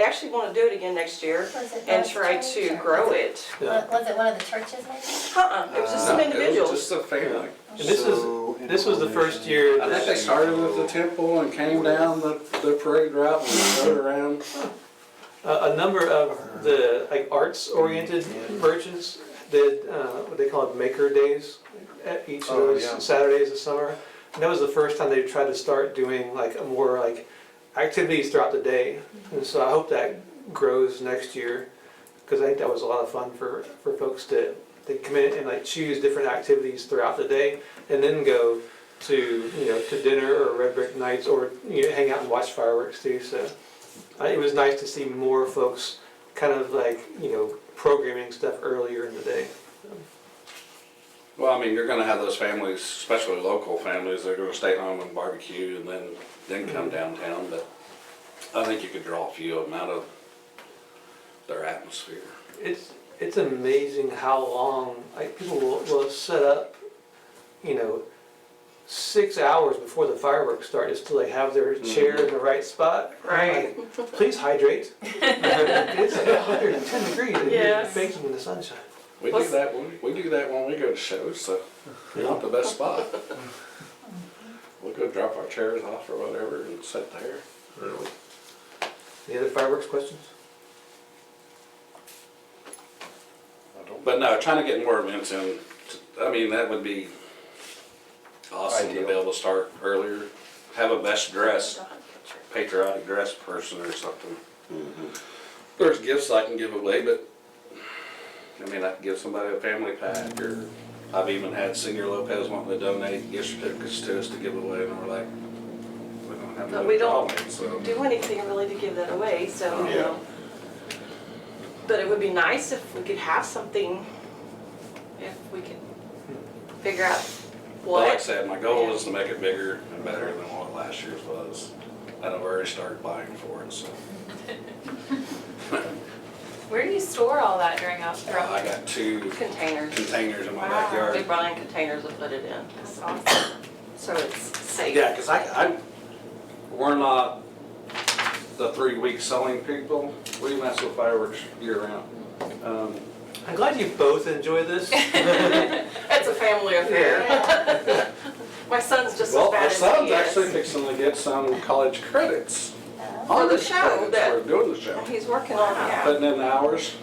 actually want to do it again next year Was it and North try Church to or- grow it. Was it one of the churches maybe? It was just some No, it was individuals. just a family. And this was the first year. I think they started at the temple and came down the parade route and rode around. A number of the like arts-oriented merchants did what they call it Maker Days at each of those yeah. Saturdays of summer. And that was the first time they tried to start doing like a more like activities throughout the day. And so I hope that grows next year because I think that was a lot of fun for folks to they come in and like choose different activities throughout the day and then go to to dinner or Red Brick Nights or hang out and watch fireworks too. So it was nice to see more folks kind of like programming stuff earlier in the day. Well, I mean, you're gonna have those families, especially local families, they're gonna stay home and barbecue and then come downtown, but I think you could draw a few of them out of their atmosphere. It's amazing how long like people will set up 6 hours before the fireworks start just to like have their chair in the right spot. Right. Like, please hydrate. It's 110 degrees and Yes. you're baking in the sunshine. We do that when we go to shows, so we want the best spot. We'll go drop our chairs off or whatever and sit there. Any other fireworks questions? But no, trying to get more events in, I mean, that would be awesome to be able to start earlier. Have a best dressed, patriotic dressed person or something. There's gifts I can give away, but I mean, I can give somebody a family pack or I've even had Senior Lopez wanting to donate gift certificates to us to give away, and we're like, we don't have But no we don't drawing, so. do anything really to give that away, so, you Yeah. know. But it would be nice if we could have something, if we could figure out Well, like I what. said, my goal is to make it bigger and better than what last year's was. And I've already started buying for it, so. Where do you store all that during I throughout? got 2 Containers. containers in my Wow. We backyard. brought in containers to put it in, That's awesome. so it's safe. Yeah, because we're not the 3-week selling people. We mess with fireworks year round. I'm glad you both enjoy this. It's a family affair. My son's just as Well, bad our as son's he actually is. fixing to get some college credits. For the Honors show credits that- for doing the show. He's working on that. Putting in the hours.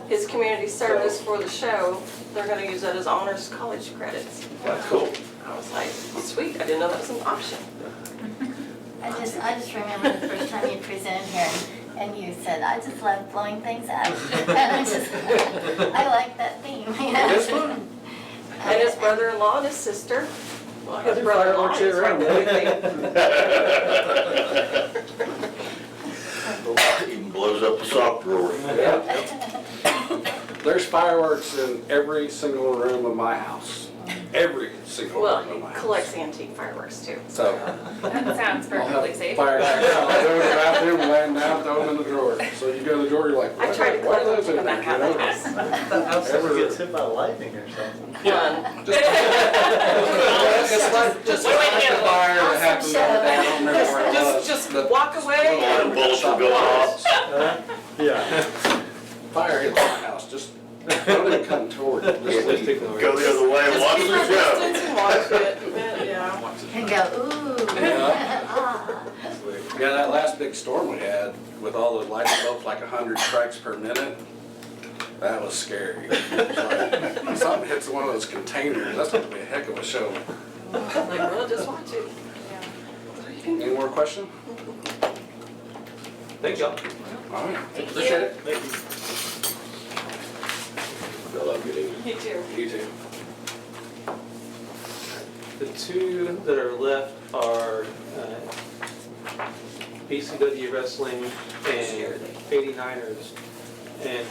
His community service for the show, they're gonna use that as honors college credits. That's cool. I was like, sweet, I didn't know that was an option. I just remember the first time you presented here and you said, I just love blowing things up. And I like that theme, you know? This one? And his brother-in-law and his sister, well, I his do brother-in-law fireworks is year round, right with me. Even blows up the sock drawer. There's fireworks in every single room of my house. Every single Well, room of my he house. collects antique fireworks too. So, That sounds I'll perfectly have safe. fireworks. I'll go in the bathroom, lay them down, throw them in the drawer. So you go to the drawer, you're like, I tried to what collect are those them in to there? come back out of the house. The house Ever- gets hit by lightning or something. Fun. It's like, just like the fire that happened the other day, I don't remember where it was. Just walk away. The bullets will go off. Yeah. Fire hits my house, just don't even come toward it, just Just leave. ignore it. Go the other way and Just watch keep the our show. distance and watch it, yeah. And go, ooh. Yeah. Ah. Yeah, that last big storm we had, with all those lightning bolts, like 100 strikes per minute, that was scary. It's like, something hits one of those containers, that's gonna be a heck of a show. Like, well, just watch it. Any more questions? Thank y'all. All right, Thank appreciate you. it. Thank you. Y'all have a good evening. You too. You too. The 2 that are left are BCW Wrestling and 89ers. And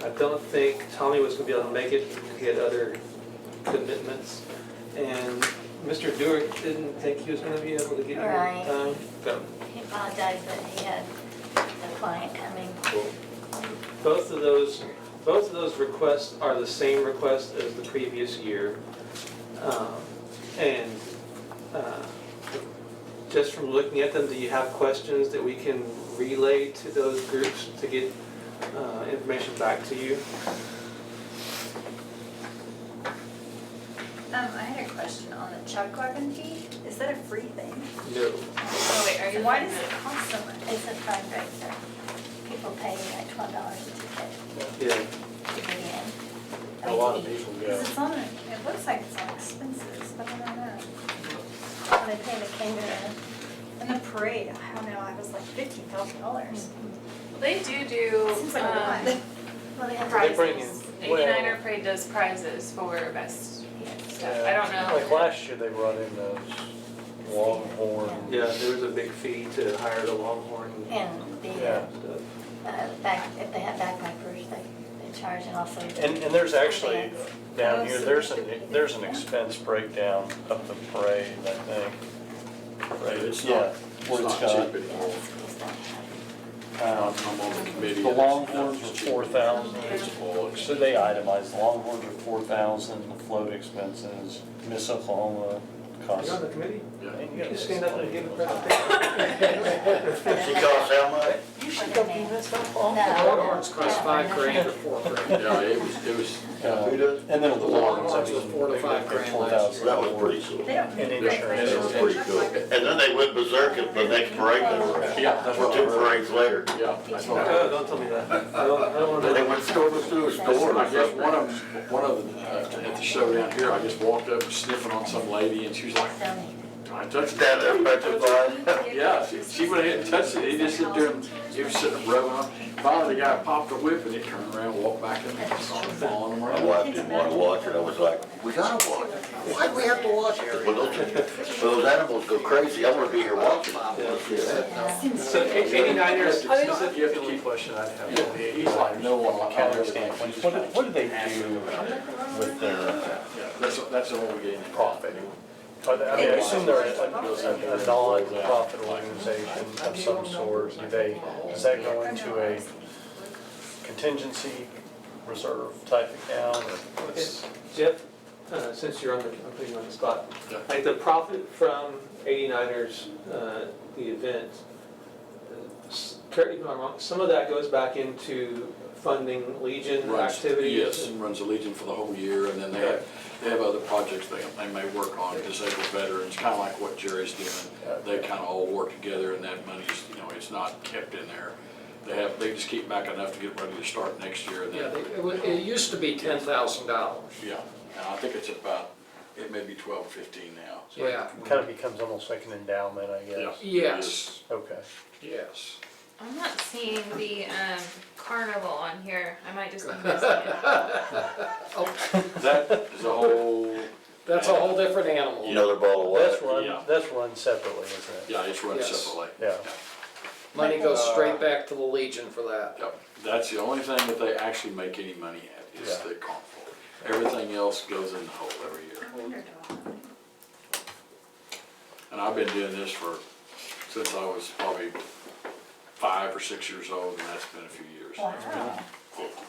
I don't think Tommy was gonna be able to make it, he had other commitments. And Mr. Dewar didn't think he was gonna be able to get here. Right. So, He apologized that he had a client coming. both of those requests are the same request as the previous year. And just from looking at them, do you have questions that we can relay to those groups to get information back to you? I had a question on the chuck wagon fee. Is that a free thing? No. Oh, wait, are you? Why does it cost so much? It's a fundraiser. People pay like $12 a ticket Yeah. to get in. I A mean, lot to of eat. people Because go. it's on, it looks like it's on expenses, but I don't know. They pay the caterer. And the parade, I don't know, I was like $15,000. They do Seems like a lot. Well, they have They bring prizes. in- 89er Parade does prizes for best stuff. I don't know. Like last year, they brought in those longhorn. Yeah, there was a big fee to hire the Longhorn And the, Yeah. stuff. if they have backpackers, they charge, and also. And there's actually, bands. down here, there's an expense breakdown of the parade, I think. Parade, It's yeah, not, where it's it's not got, cheap anymore. um, I'm on the committee. the and longhorns it's are cheap. 4,000. It's bollocks. So they itemize, the longhorns are 4,000, the float expenses, Miss Oklahoma costs. You're on the committee? Yeah. You just stand up and give a presentation. She costs how much? You should go be Miss Oklahoma. No. Longhorns cost $5,000 or $4,000. Yeah, it was, Who does? And then the Longhorns, I Longhorns was mean, $4,000 to they got their $5,000 last year. That was pretty cool. They don't. And they insurance. That was pretty cool. And then they went berserk at the next parade they were at. Yeah, that's what I Two heard. parades later. Yeah. No, don't tell me that. I don't want They to. went store to store. I guess one of them, at the show down here, I just walked up sniffing on some lady and she was like, I touched Stand there petrified. Yeah, she went ahead and touched it, he just sit there and he was sitting rubbing on. Finally, the guy popped the whip and he turned around, walked back and started following him My around. wife didn't want to watch it, I was like, we gotta watch it. Why do we have to watch it? Well, those animals go crazy, I wanna be here watching. So 89ers specifically. The only question I'd have would be, he's like, no one on accounting standpoint, what do they do with their That's the only game. profit? I mean, I assume they're a non-profit organization of some sort. Does that go into a contingency reserve type account? Or what's- Jeff, since you're I'm putting you on the spot. Yeah. Like the profit from 89ers, the event, correct me if I'm wrong, some of that goes back into funding Legion activities? Yes, runs the Legion for the whole year, and then they have other projects they may work on, disabled veterans, kind of like what Jerry's doing. They kind of all work together, and that money's, it's not kept in there. They just keep back enough to get ready to start next year, and Yeah, then, it used to be $10,000. yeah. And I think it's about, it may be 12 or 15 now. Yeah, Kind of becomes almost like an endowment, I guess. yes, Okay. yes. I'm not seeing the carnival on here. I might just be missing it. That is a whole, That's a whole different animal. Another ball of wax. That's run separately, isn't it? yeah, it's run Yes. separately. Yeah. Money goes straight back to the Legion for that. Yep, that's the only thing that they actually make any money at, is Yeah. the carnival. Everything else goes in the hole every year. And I've been doing this since I was probably 5 or 6 years old, and that's been a few years. Wow.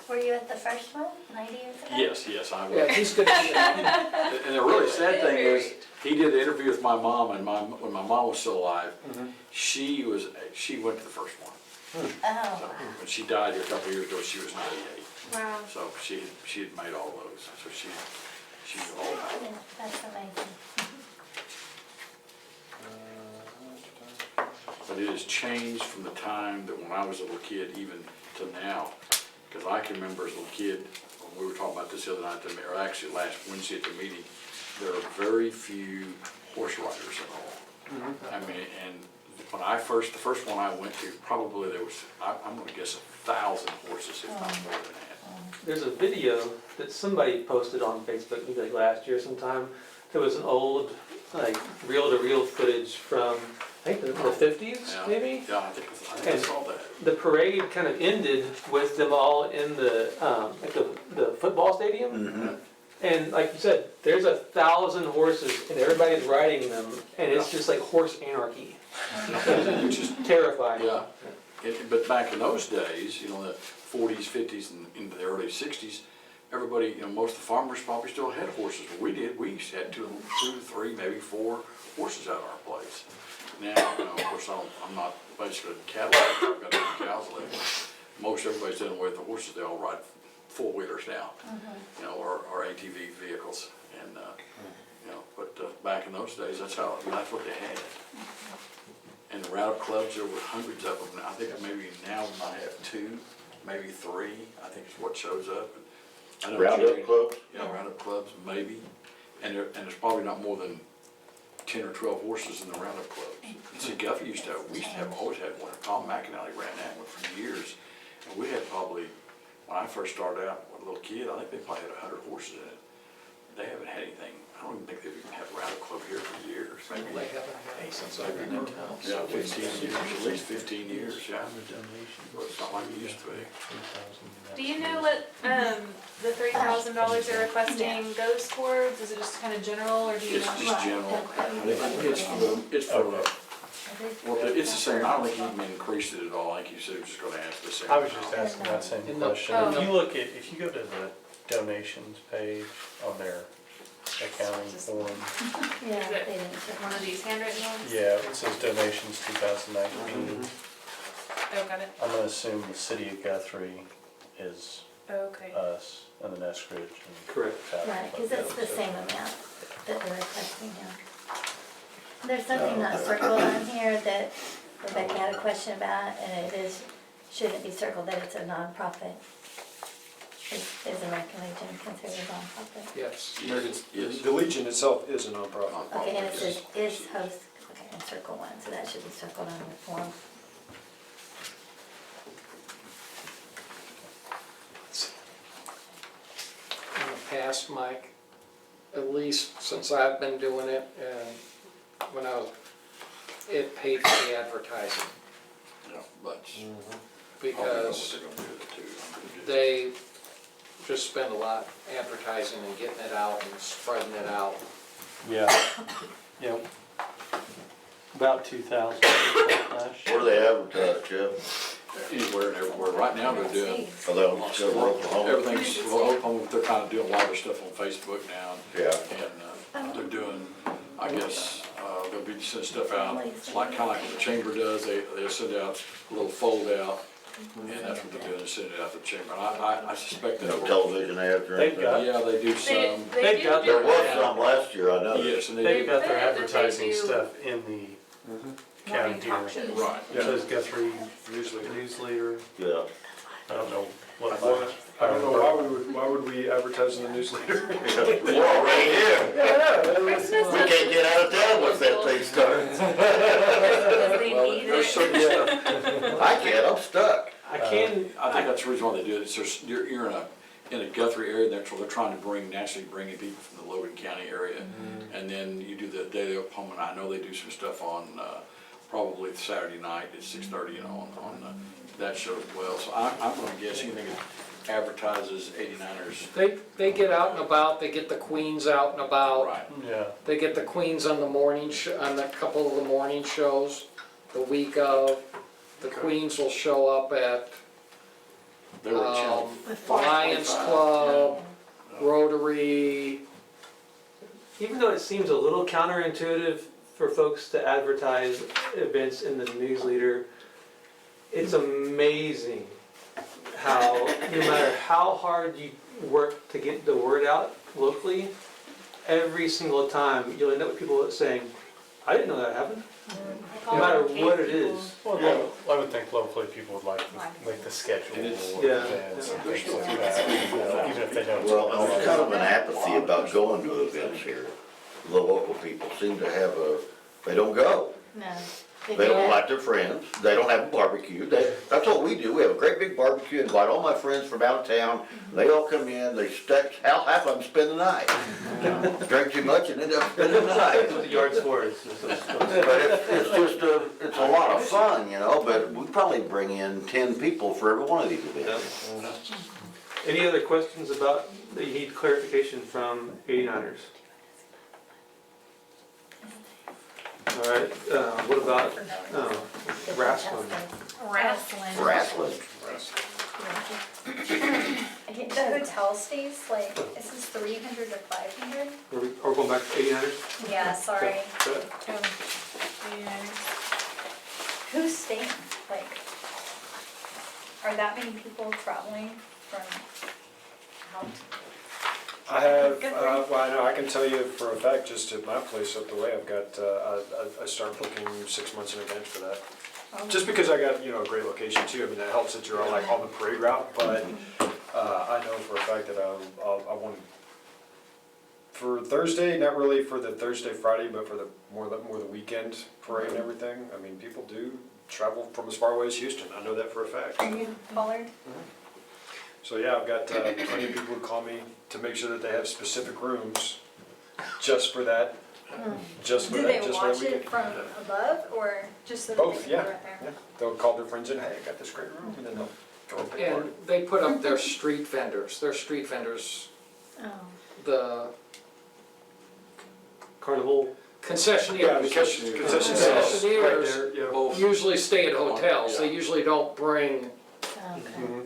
Were you at the first one, 90 years ago? Yes, I was. Yeah, he's good. And the really sad thing is, he did an interview with my mom, and when my mom was still alive, she went to the first one. So Oh, when she died here a couple of years ago, she was 98. Wow. So she had made all those, so she knew all about it. that's amazing. But it has changed from the time that when I was a little kid even to now. Because I can remember as a little kid, when we were talking about this the other night, or actually last Wednesday at the meeting, there are very few horse riders at all. I mean, and when the first one I went to, probably there was, I'm gonna guess 1,000 horses, if not more than that. There's a video that somebody posted on Facebook, maybe like last year sometime. There was an old, like, reel-to-reel footage from, I think the 50s, Yeah. maybe? Yeah, I think I saw that. The parade kind of ended with them all in the, like the football stadium. And like you said, there's 1,000 horses and everybody's riding them, and it's just like horse anarchy. Which is Terrifying. Yeah, but back in those days, the 40s, 50s, and into the early 60s, everybody, most of the farmers probably still had horses. We did. We used to have two, 3, maybe 4 horses out of our place. Now, of course, I'm not basically a cattle rancher. I've got no cows left. Most everybody's done away with the horses. They all ride 4-wheelers now, or ATV vehicles. And but back in those days, that's what they had. And the roundup clubs, there were hundreds of them. I think maybe now we might have 2, maybe 3, I think is what shows up. I know Roundup clubs? Yeah, roundup clubs, maybe. And there's probably not more than 10 or 12 horses in the roundup clubs. And see, Guthrie always had one. Tom McAnally ran that one for years. And we had probably, when I first started out with a little kid, I think they probably had 100 horses in it. They haven't had anything, I don't even think they've even had a roundup club here for years. Maybe They haven't had since I've been in town. yeah, 15 years, at least 15 years, yeah. But it's not like it used to be. Do you know what the $3,000 they're requesting goes towards? Is it just kind of general, or do you It's know? just general. It's for, well, it's the same, I don't think he even increased it at all. I think you said he was just gonna ask the same. I was just asking that same In the- question. Oh. If you go to the donations page on their accounting form, Yeah, Is they it didn't. one of these handwritten ones? yeah, it says donations 2019. Oh, got it. I'm gonna assume the city of Guthrie is Okay. us and then Eskridge and. Correct. Right, because it's the same amount that they're requesting now. There's something not circled on here that Rebecca had a question about, and it shouldn't be circled, that it's a nonprofit. Is American Legion considered a nonprofit? Yes. Yes. The Legion itself is a nonprofit. Okay, and it says is host, okay, in circle one, so that should be circled on your form. In the past, Mike, at least since I've been doing it, and when I was, it paid for the advertising, Yeah, but. because they just spend a lot advertising and getting it out and spreading it out. Yeah, yeah. About 2,000 last year. Where do they advertise, Jeff? Anywhere and everywhere. Right now they're doing, Are they on still Oklahoma? everything's, well, Oklahoma, they're kind of doing a lot of their stuff on Facebook now. Yeah. And they're doing, I guess, they'll be sending stuff out, it's like, kind of like what the chamber does, they send out a little fold out. And that's what they're doing, they're sending it out to the chamber. And I suspect that. No television ads or They've anything? got- Yeah, they do They, some. they They've do got do There was that. some last year, I know. Yes, and they They've do. got their They do advertising stuff in the county Morning talk here. shows. Right. It says Guthrie Usually. News Leader. Yeah. I don't know what. I don't know why would we advertise in the newsletter? We're already here. We can't get out of town once that thing starts. Because they Well, need there's it. certain stuff, I can't, I'm stuck. I can, I think that's the reason why they do it, is you're in a Guthrie area, they're trying to naturally bring in people from the Logan County area. And then you do the Daily Oklahoma, and I know they do some stuff on, probably Saturday night at 6:30, on that show as well. So I'm gonna guess anything that advertises 89ers. They get out and about, they get the queens out and about. Right. yeah. They get the queens on the morning, on a couple of the morning shows, the week of. The queens will show up at They were channel. Lions Club, Rotary. Even though it seems a little counterintuitive for folks to advertise events in the news leader, it's amazing how, no matter how hard you work to get the word out locally, every single time you'll end up with people saying, I didn't know that happened. No matter what it is. Well, I would think locally people would like the schedule It is. of Yeah. events and things like that, even if they don't. Well, and there's kind of an apathy about going to events here. The local people seem to have they don't go. No. They don't like their friends, they don't have a barbecue, that's what we do, we have a great big barbecue, invite all my friends from out of town, they all come in, half of them spend the night. Drink too much and end up spending the night. The yard's words. But it's a lot of fun, but we probably bring in 10 people for every one of these events. Any other questions about, that you need clarification from 89ers? All right, what about wrestling? Wrestling. Wrestling. The hotel stays, like, it says 300 to 500? Are we going back to 89ers? Yeah, sorry. Okay. Who's staying? Like, are that many people traveling from out? I have, well, I know, I can tell you for a fact, just at my place up the way, I've got, I start booking 6 months in advance for that. Just because I got, a great location too, I mean, that helps that you're on like on the parade route, but, I know for a fact that I want, for Thursday, not really for the Thursday, Friday, but for the more the weekend parade and everything, I mean, people do travel from as far away as Houston, I know that for a fact. Are you Pollard? So yeah, I've got plenty of people who call me to make sure that they have specific rooms just for that, just for Do that, they just for that watch weekend. it from above or just so that Both, they yeah. can go right there? Yeah. They'll call their friends in, hey, I got this great room, and then they'll throw a big party. And they put up their street vendors, Oh. the Carnival. concessionaires. Concessionaires. Concessionaires Right there, yeah. Both. usually stay at hotels, they usually don't bring, Okay.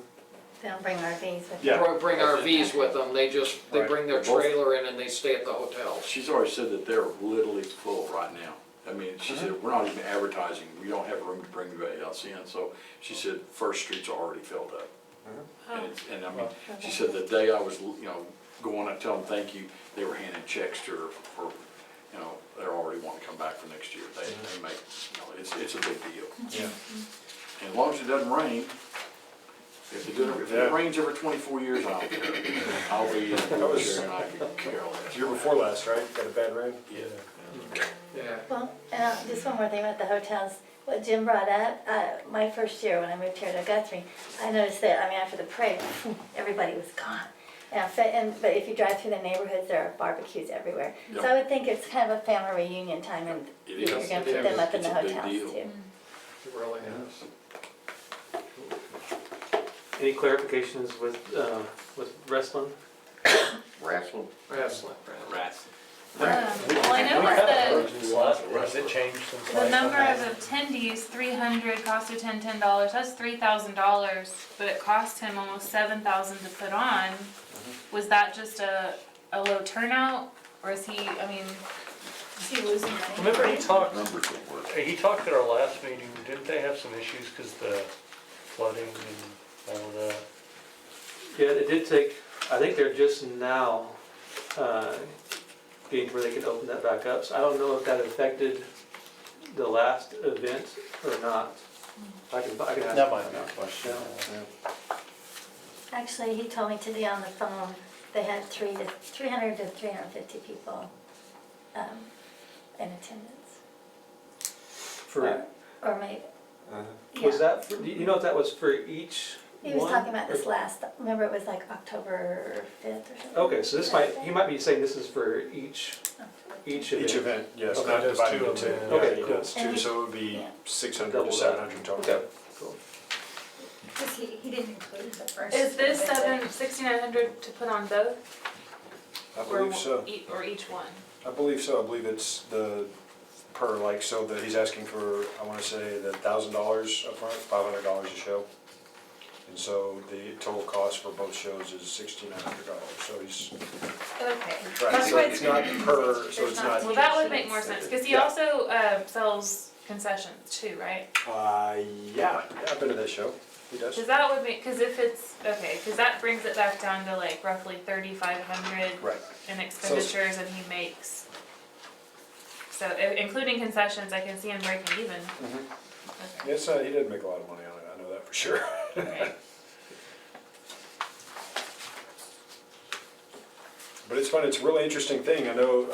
They don't bring RVs with Yeah. them. bring RVs with them, they Right. bring their trailer in and they stay at the hotels. She's already said that they're literally full right now. I mean, she said, we're not even advertising, we don't have room to bring anybody else in, so she said First Street's already filled up. And I mean, she said the day I was, going to tell them thank you, they were handing checks to her for, they're already wanting to come back for next year. They make, it's a big deal. Yeah. And as long as it doesn't rain, if If it rains every 24 years, I don't care. I'll be in the wheelchair and I can care less. Year before last, right? Got a bad rain? Yeah. Yeah. Well, and just one more thing about the hotels, what Jim brought up, my first year when I moved here to Guthrie, I noticed that, I mean, after the parade, everybody was gone. But if you drive through the neighborhoods, there are barbecues everywhere. So I would think it's kind of a family reunion time, and It you know, is. you're gonna put them up in the It's a big hotels deal. too. It really is. Any clarifications with wrestling? Wrestling. Wrestling. Well, I know Has it changed since the last number time? of attendees, 300, cost attend $10, that's $3,000, but it cost him almost $7,000 to put on. Was that just a low turnout, or is he, I mean, is he losing money? Remember he talked Numbers at our last meeting, didn't they have some issues because the flooding and all of that? Yeah, it did take, I think they're just now getting to where they can open that back up. So I don't know if that affected the last event or not. I can ask. That might be a question. Actually, he told me today on the phone, they had 300 to 350 people in attendance. For, Or maybe, was yeah. that, do you know if that was for each He was one? talking about this last, remember it was like October 5th or something? Okay, so this might, he might be saying this is for each event. Each event, yes, Okay. not Does divided two into. events. Okay, He cool. does two, so it would be Yeah. 600 Double to that. 700 total. Okay, cool. Cause he didn't include the first. Is this event. 6,900 to put on both? I believe so. Or each one? I believe so. I believe it's the per, like, so that he's asking for, I want to say, the $1,000 upfront, $500 a show. And so the total cost for both shows is $1,600. So he's, Okay. right, so it's not per, so it's not, Well, that would make more sense, because he Yeah. also sells concessions too, right? yeah, I've been to that show. He does. Because that would make, because if it's, okay, because that brings it back down to like roughly 3,500 Right. in expenditures, and he makes, so including concessions, I can see him breaking even. Mhm. Okay. Yes, he didn't make a lot of money on it, I know that for sure. Okay. But it's fun, it's a really interesting thing, I know,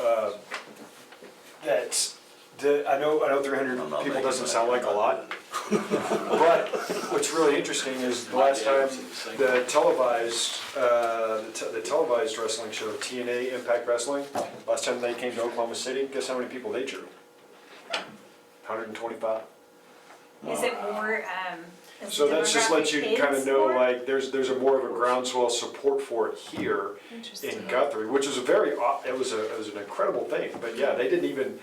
I know 300 people doesn't sound like a lot. But what's really interesting is the last time the televised wrestling show, TNA Impact Wrestling, last time they came to Oklahoma City, guess how many people they drew? 125. Is it more, is So the that just lets you demographic kind of kids know, more? like, there's a more of a groundswell support for it here Interesting. in Guthrie, which is it was an incredible thing, but yeah, they didn't even,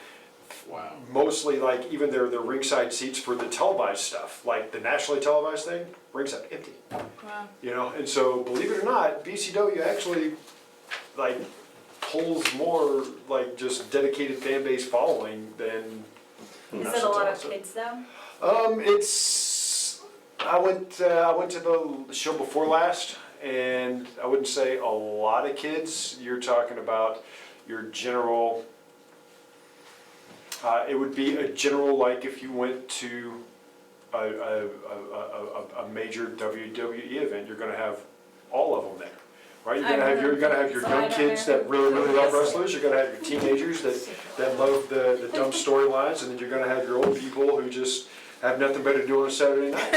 Wow. mostly like, even their ringside seats for the televised stuff, like the nationally televised thing, ringside empty, Wow. you know, and so, believe it or not, BCW actually, like, pulls more, like, just dedicated fan base following than. Is it a lot of kids though? I went to the show before last, and I wouldn't say a lot of kids. You're talking about your general, it would be a general, like if you went to a major WWE event, you're gonna have all of them there, right? You're gonna have your young kids that really love wrestlers, you're gonna have your teenagers that love the dumb storylines, and then you're gonna have your old people who just have nothing better to do on a Saturday night.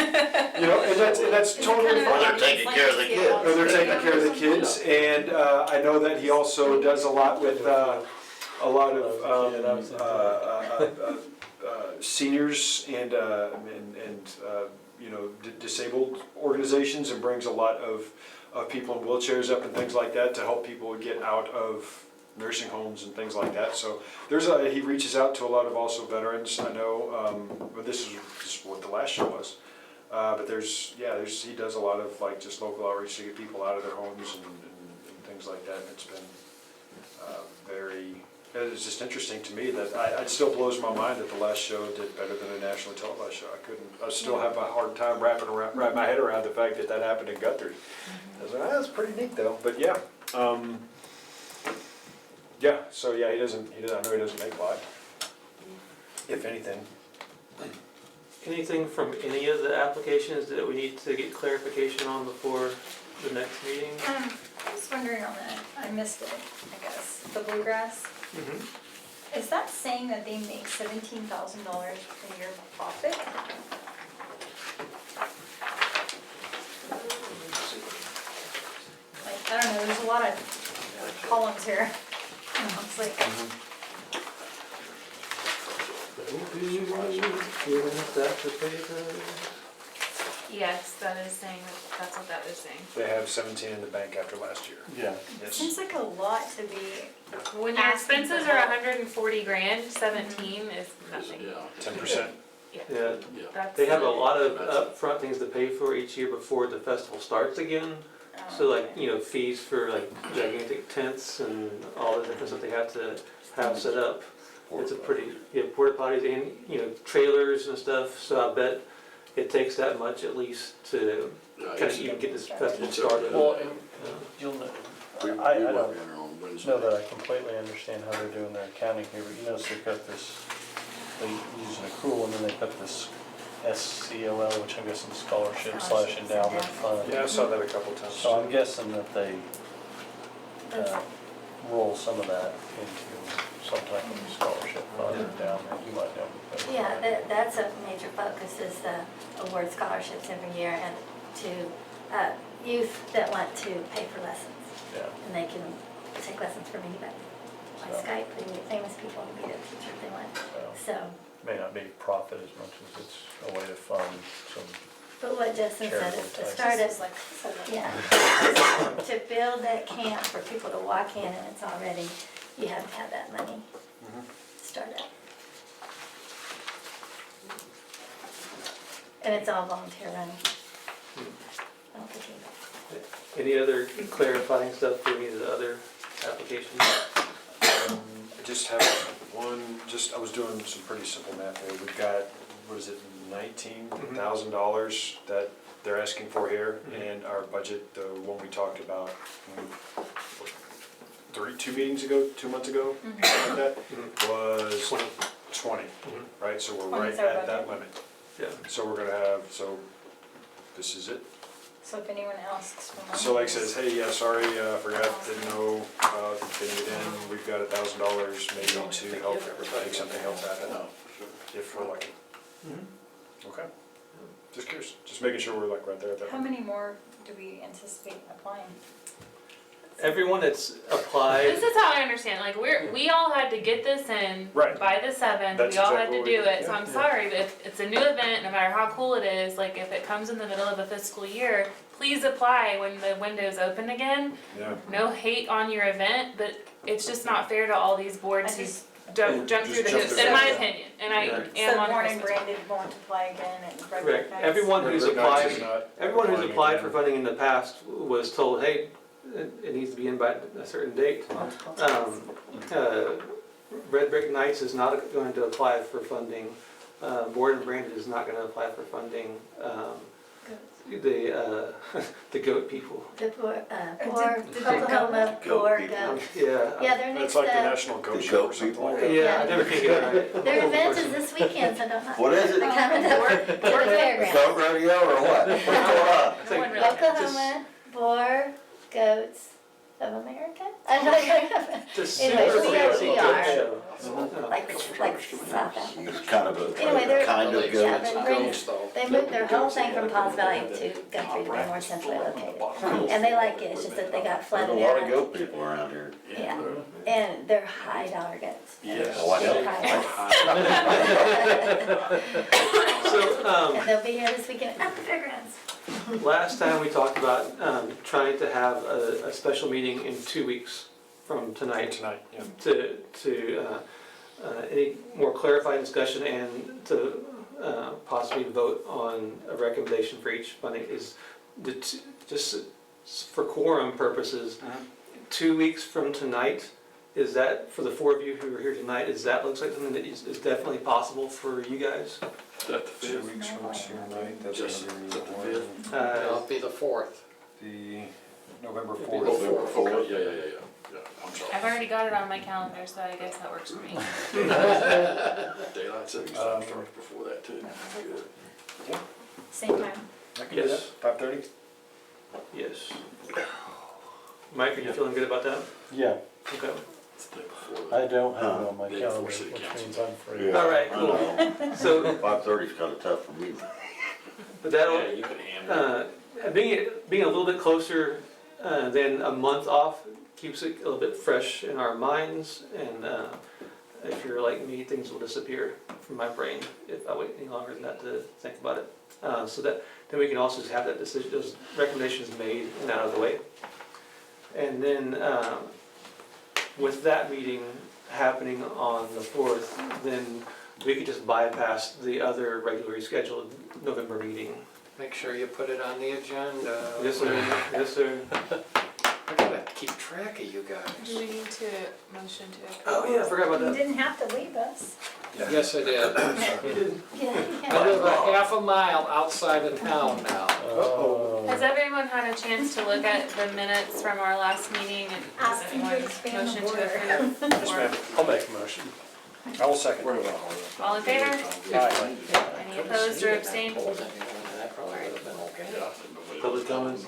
You know, and that's totally Or fine. they're taking care of the kids. Or they're taking care of the kids, and I know that he also does a lot with a lot of seniors and you know, disabled organizations, and brings a lot of people in wheelchairs up and things like that to help people get out of nursing homes and things like that. So he reaches out to a lot of also veterans. I know, but this is what the last show was. But he does a lot of like just local outreach to get people out of their homes and things like that. And it's been it's just interesting to me that it still blows my mind that the last show did better than a nationally televised show. I still have a hard time wrap my head around the fact that happened in Guthrie. I was like, that's pretty neat though. But yeah. Yeah, so yeah, I know he doesn't make a lot, if anything. anything from any of the applications that we need to get clarification on before the next meeting? I was wondering on that, I missed it, I guess, the bluegrass. Is that saying that they make $17,000 a year profit? Like, I don't know, there's a lot of columns here. It's like, Yes, that is saying, that's what that is saying. They have 17 in the bank after last year. Yeah. it Yes. seems like a lot to be, When your Asking for expenses are help. 140 grand, 17 is nothing. Yeah, 10%. Yeah, yeah. That's they have a lot of upfront things to pay for each year before the festival starts again. So like, you know, fees for like gigantic tents and all the different stuff they have to have set up. It's a pretty, yeah, porta potties and, you know, trailers and stuff, so I bet it takes that much at least to Yeah, kind it's- of even get this festival it's started. Well, and you'll know, We I we don't won't be in there on Wednesday. know that I completely understand how they're doing their accounting here, but you notice they've got this, they use an accrual and then they put this SCOL, which I'm guessing scholarship slash endowment fund. Yeah, I saw that a couple times. So I'm guessing that they roll some of that into some type of scholarship fund or endowment, you might know. better. Yeah, that's a major focus is the award scholarships every year and to youth that want to pay for lessons. Yeah. And they can take lessons from anybody. By So- Skype, they meet famous people and be their teacher if they want. So, So, may not be profit as much as it's a way to fund some. but what Justin said is to start it's it, like, yeah. To build that camp for people to walk in and it's already, you have to have that money to start it. And it's all volunteer run. I don't think you- Any other clarifying stuff for any of the other applications? I just have one, I was doing some pretty simple math there. We've got, what is it, $19,000 that they're asking for here, and our budget, the one we talked about, 2 months ago, something like that, was 20, right? So we're 20 right is our at that budget. limit. Yeah. So we're gonna have, so this is it. so if anyone asks for money. So like says, hey, yeah, sorry, forgot, didn't know about getting it in, we've got $1,000 maybe to help make something else happen, No, sure. if we're lucky. Mm-hmm. Okay. Just curious, just making sure we're like right there at that How point. many more do we anticipate applying? Everyone that's applied, This is how I understand, like, we all had to get this in Right. by the 7th, That's we all had exactly to what we do did, it, so yeah. I'm sorry, but if it's a new event, no matter how cool it is, like, if it comes in the middle of a fiscal year, please apply when the window's open again. Yeah. No hate on your event, but it's just not fair to all these boards I who just- jump Just through the jump hoops, through in my the- opinion, and I Yeah. am So on Born and Christmas. Branded won't apply again and Red correct, Brick Nights? everyone who's Red Brick Nights is applied, not everyone who's applying applied again. for funding in the past was told, hey, it needs to be in by a certain date. Red Brick Nights is not going to apply for funding. Board and Branded is not going to apply for funding. The goat people. The poor, did Oklahoma poor people. goat. Yeah. Yeah, their next, It's like the National Goat The Show goat or something people. like that. Yeah, I never can get it right. their event is this weekend, so don't not. What is it? They're coming to the fairgrounds. Goat rodeo or what? What's going on? No one really knows. Oklahoma boar goats of America? I don't know. Just Anyway, super we are- fancy we goat are. show. Like South Africa. It's kind of Anyway, a, they're- kind of Yeah, goat. but they moved their whole thing from Paws Valley to Guthrie to be more centrally located. And they like it, it's just that they got There's a flooded lot of out. goat people around here. Yeah, and they're high dollar goats. Yes. Oh, I know. So, And they'll be here this weekend at the fairgrounds. last time we talked about trying to have a special meeting in 2 weeks from tonight Tonight, yeah. to any more clarifying discussion and to possibly vote on a recommendation for each funding is just for quorum purposes. 2 weeks from tonight, is that, for the 4 of you who are here tonight, looks like something that is definitely possible for you guys? Is that the 2 fifth? weeks from tonight, that's Just, gonna is be that the one. fifth? Uh, It'll be the 4th. The November It'll be 4th. the November 4th, fourth, okay. yeah. I'm sorry. I've already got it on my calendar, so I guess that works for me. Daylight savings time starts before that too. Good. Same time. I can do that, Yes. 5:30? Yes. Mike, are you feeling good about that? Yeah, Okay. It's the day before that. I don't have it on my Day before calendar, city which council. means I'm free. Yeah. All right, cool. So, 5:30 is kinda tough for me. but that'll, Yeah, you can handle it. being a little bit closer than a month off keeps it a little bit fresh in our minds, and if you're like me, things will disappear from my brain if I wait any longer than that to think about it. So that then we can also just have that decision, those recommendations made and out of the way. And then with that meeting happening on the 4th, then we could just bypass the other regularly scheduled November meeting. Make sure you put it on the agenda. Yes, sir. Yes, sir. I gotta keep track of you Do guys. we need to motion to approve? Oh, yeah, I forgot about You that. didn't have to leave us. Yes, I did. Yeah, I live a half a mile outside of town now. Has everyone had a chance to look at the minutes from our last meeting and does Asking to anyone expand the motion to border. approve? Yes, ma'am. I'll make a motion. I will second. Worry about all that. All in favor? Aye. Any opposed or abstained? That probably would've been okay. Public comments.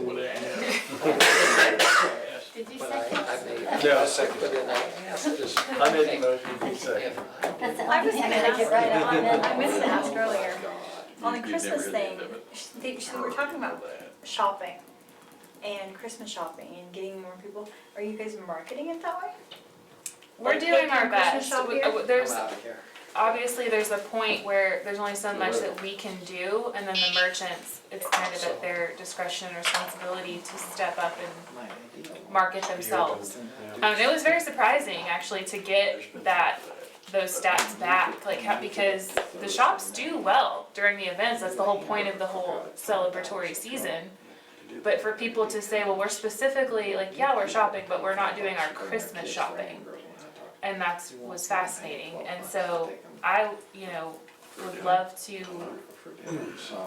Did you But second? I made. Yeah, I second. But then I asked just. I made the motion, you second. That's the I was only thing gonna I get right on then. I missed to ask earlier. On the You Christmas never thing, did that, so we're talking about shopping and Christmas shopping and getting more people. Are you guys marketing it that way? We're Like doing our taking Christmas best. shop here? There's, I'm out of here. obviously, there's a point where there's only so much that we can do, and then the merchants, it's kind of at their discretion and responsibility to step up and market themselves. It was very surprising, actually, to get those stats back, like, because the shops do well during the events, that's the whole point of the whole celebratory season. But for people to say, well, we're specifically, like, yeah, we're shopping, but we're not doing our Christmas shopping. And that was fascinating, and so I, would love to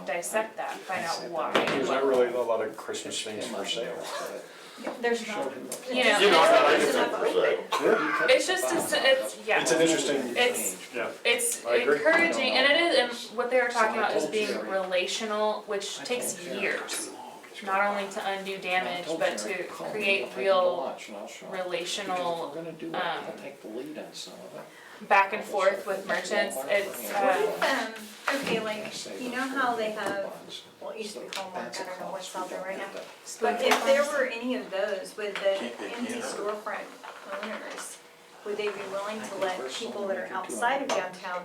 dissect that, find out why. There's not really a lot of Christmas things for sale. There's not. It's just, yeah. It's an interesting, yeah. It's I agree. encouraging, and it is, and what they were talking about is being relational, which takes years. Not only to undo damage, but to create real relational, back and forth with merchants. It's, Okay, like, you know how they have, well, it used to be Hallmark, I don't know what's out there right now. But if there were any of those with the empty storefront owners, would they be willing to let people that are outside of downtown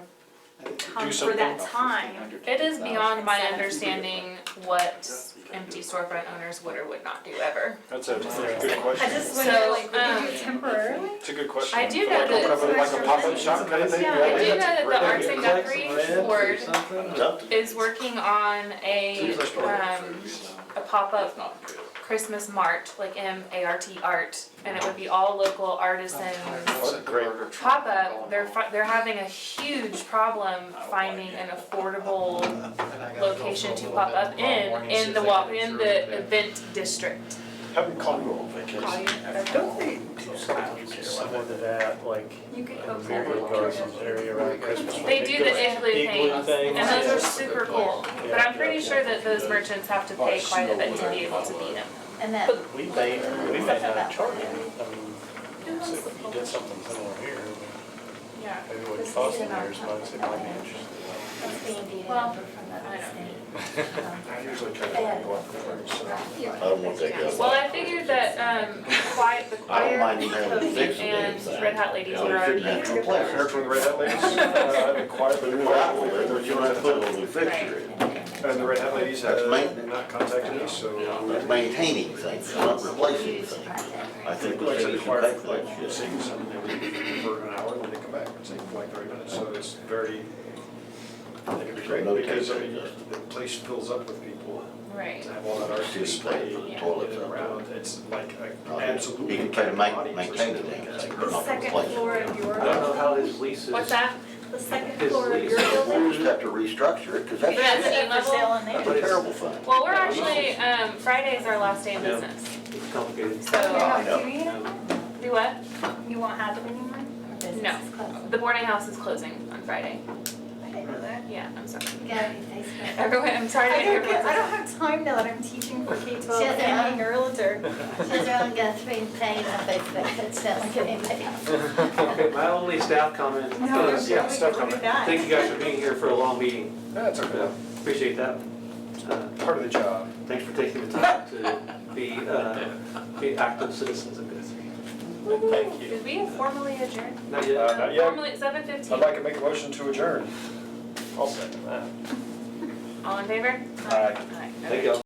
come for that time? it is beyond my understanding what empty storefront owners would or would not do ever. That's a good I question. just wonder, So, like, would you do it temporarily? It's a good question. I do know Like open up that, like a pop-up shop kind of thing? Yeah, I do know That's a that the great Arts idea. and Guthrie board is working on a pop-up Not good. Christmas mart, like M-A-R-T art, and it would be all local artisans. Great. Pop-up, they're having a huge problem finding an affordable location to pop up in the event district. Have them call you on vacation. Similar to that, like, You could in go the Miracle Gardens area around Christmas. They do the igloo Igloo things, things. and those are super cool, but I'm pretty sure that those merchants have to pay quite a bit to be able to be them. And that, We may not charge you, I mean, so if you did something similar here, Yeah. maybe it wouldn't cost you near as much, it might be interesting. that's being beat Well, up from the I don't state. I usually try to go up first, so. I don't want that guy. Well, I figured that, the I don't mind choir, you having to cooking, fix the damn and thing. Red Hat Ladies You know, were you already. shouldn't have to I replace heard it. from the Red Hat Ladies, I've inquired, Put a but new apple there, but you don't have to put a new fixture in. and the Red Hat Ladies have That's maintenance. not contacted me, so. It's maintaining things, not replacing things. I think the Like I said, city should inquired pay for for like that shit. six, and they leave for an hour, and then they come back, it's like 30 minutes, so it's very, I think it'd be great, No because, I take mean, that. the place fills up with people. Right. To have all that art City displayed, pay and toilets around, it's like You absolutely. can pay to body for maintain the something damn like thing, that. but The not second replace floor it. of your, I don't know how his lease is. What's that? the second His floor of lease. your building? We'll just have to restructure it, because that's That's that's it. For sale in a there. terrible thing. Well, we're actually, Friday's our last day of Yeah. business, It's complicated. so. You're not Yeah. doing it anymore? Do what? You won't have it anymore? Our business No. is closed. The boarding house is closing on Friday. I didn't know that. Yeah, I'm sorry. Gabby, thanks for. Everyone, I'm sorry to I hear don't about have time now that I'm teaching for K-12 She has and being a realtor. She has her own Guthrie page on Facebook that she doesn't get anybody else. Okay, my only staff comment, No, is, yeah, stuff coming. thank you guys for being here for a long meeting. That's okay. Appreciate that. Part of the job. Thanks for taking the time to be active citizens of Guthrie. Thank you. Did we formally adjourn? Not yet. Not yet. Formally at 7:15. I'd like to make a motion to adjourn. I'll second that. All in favor? Aye. Aye. Thank you.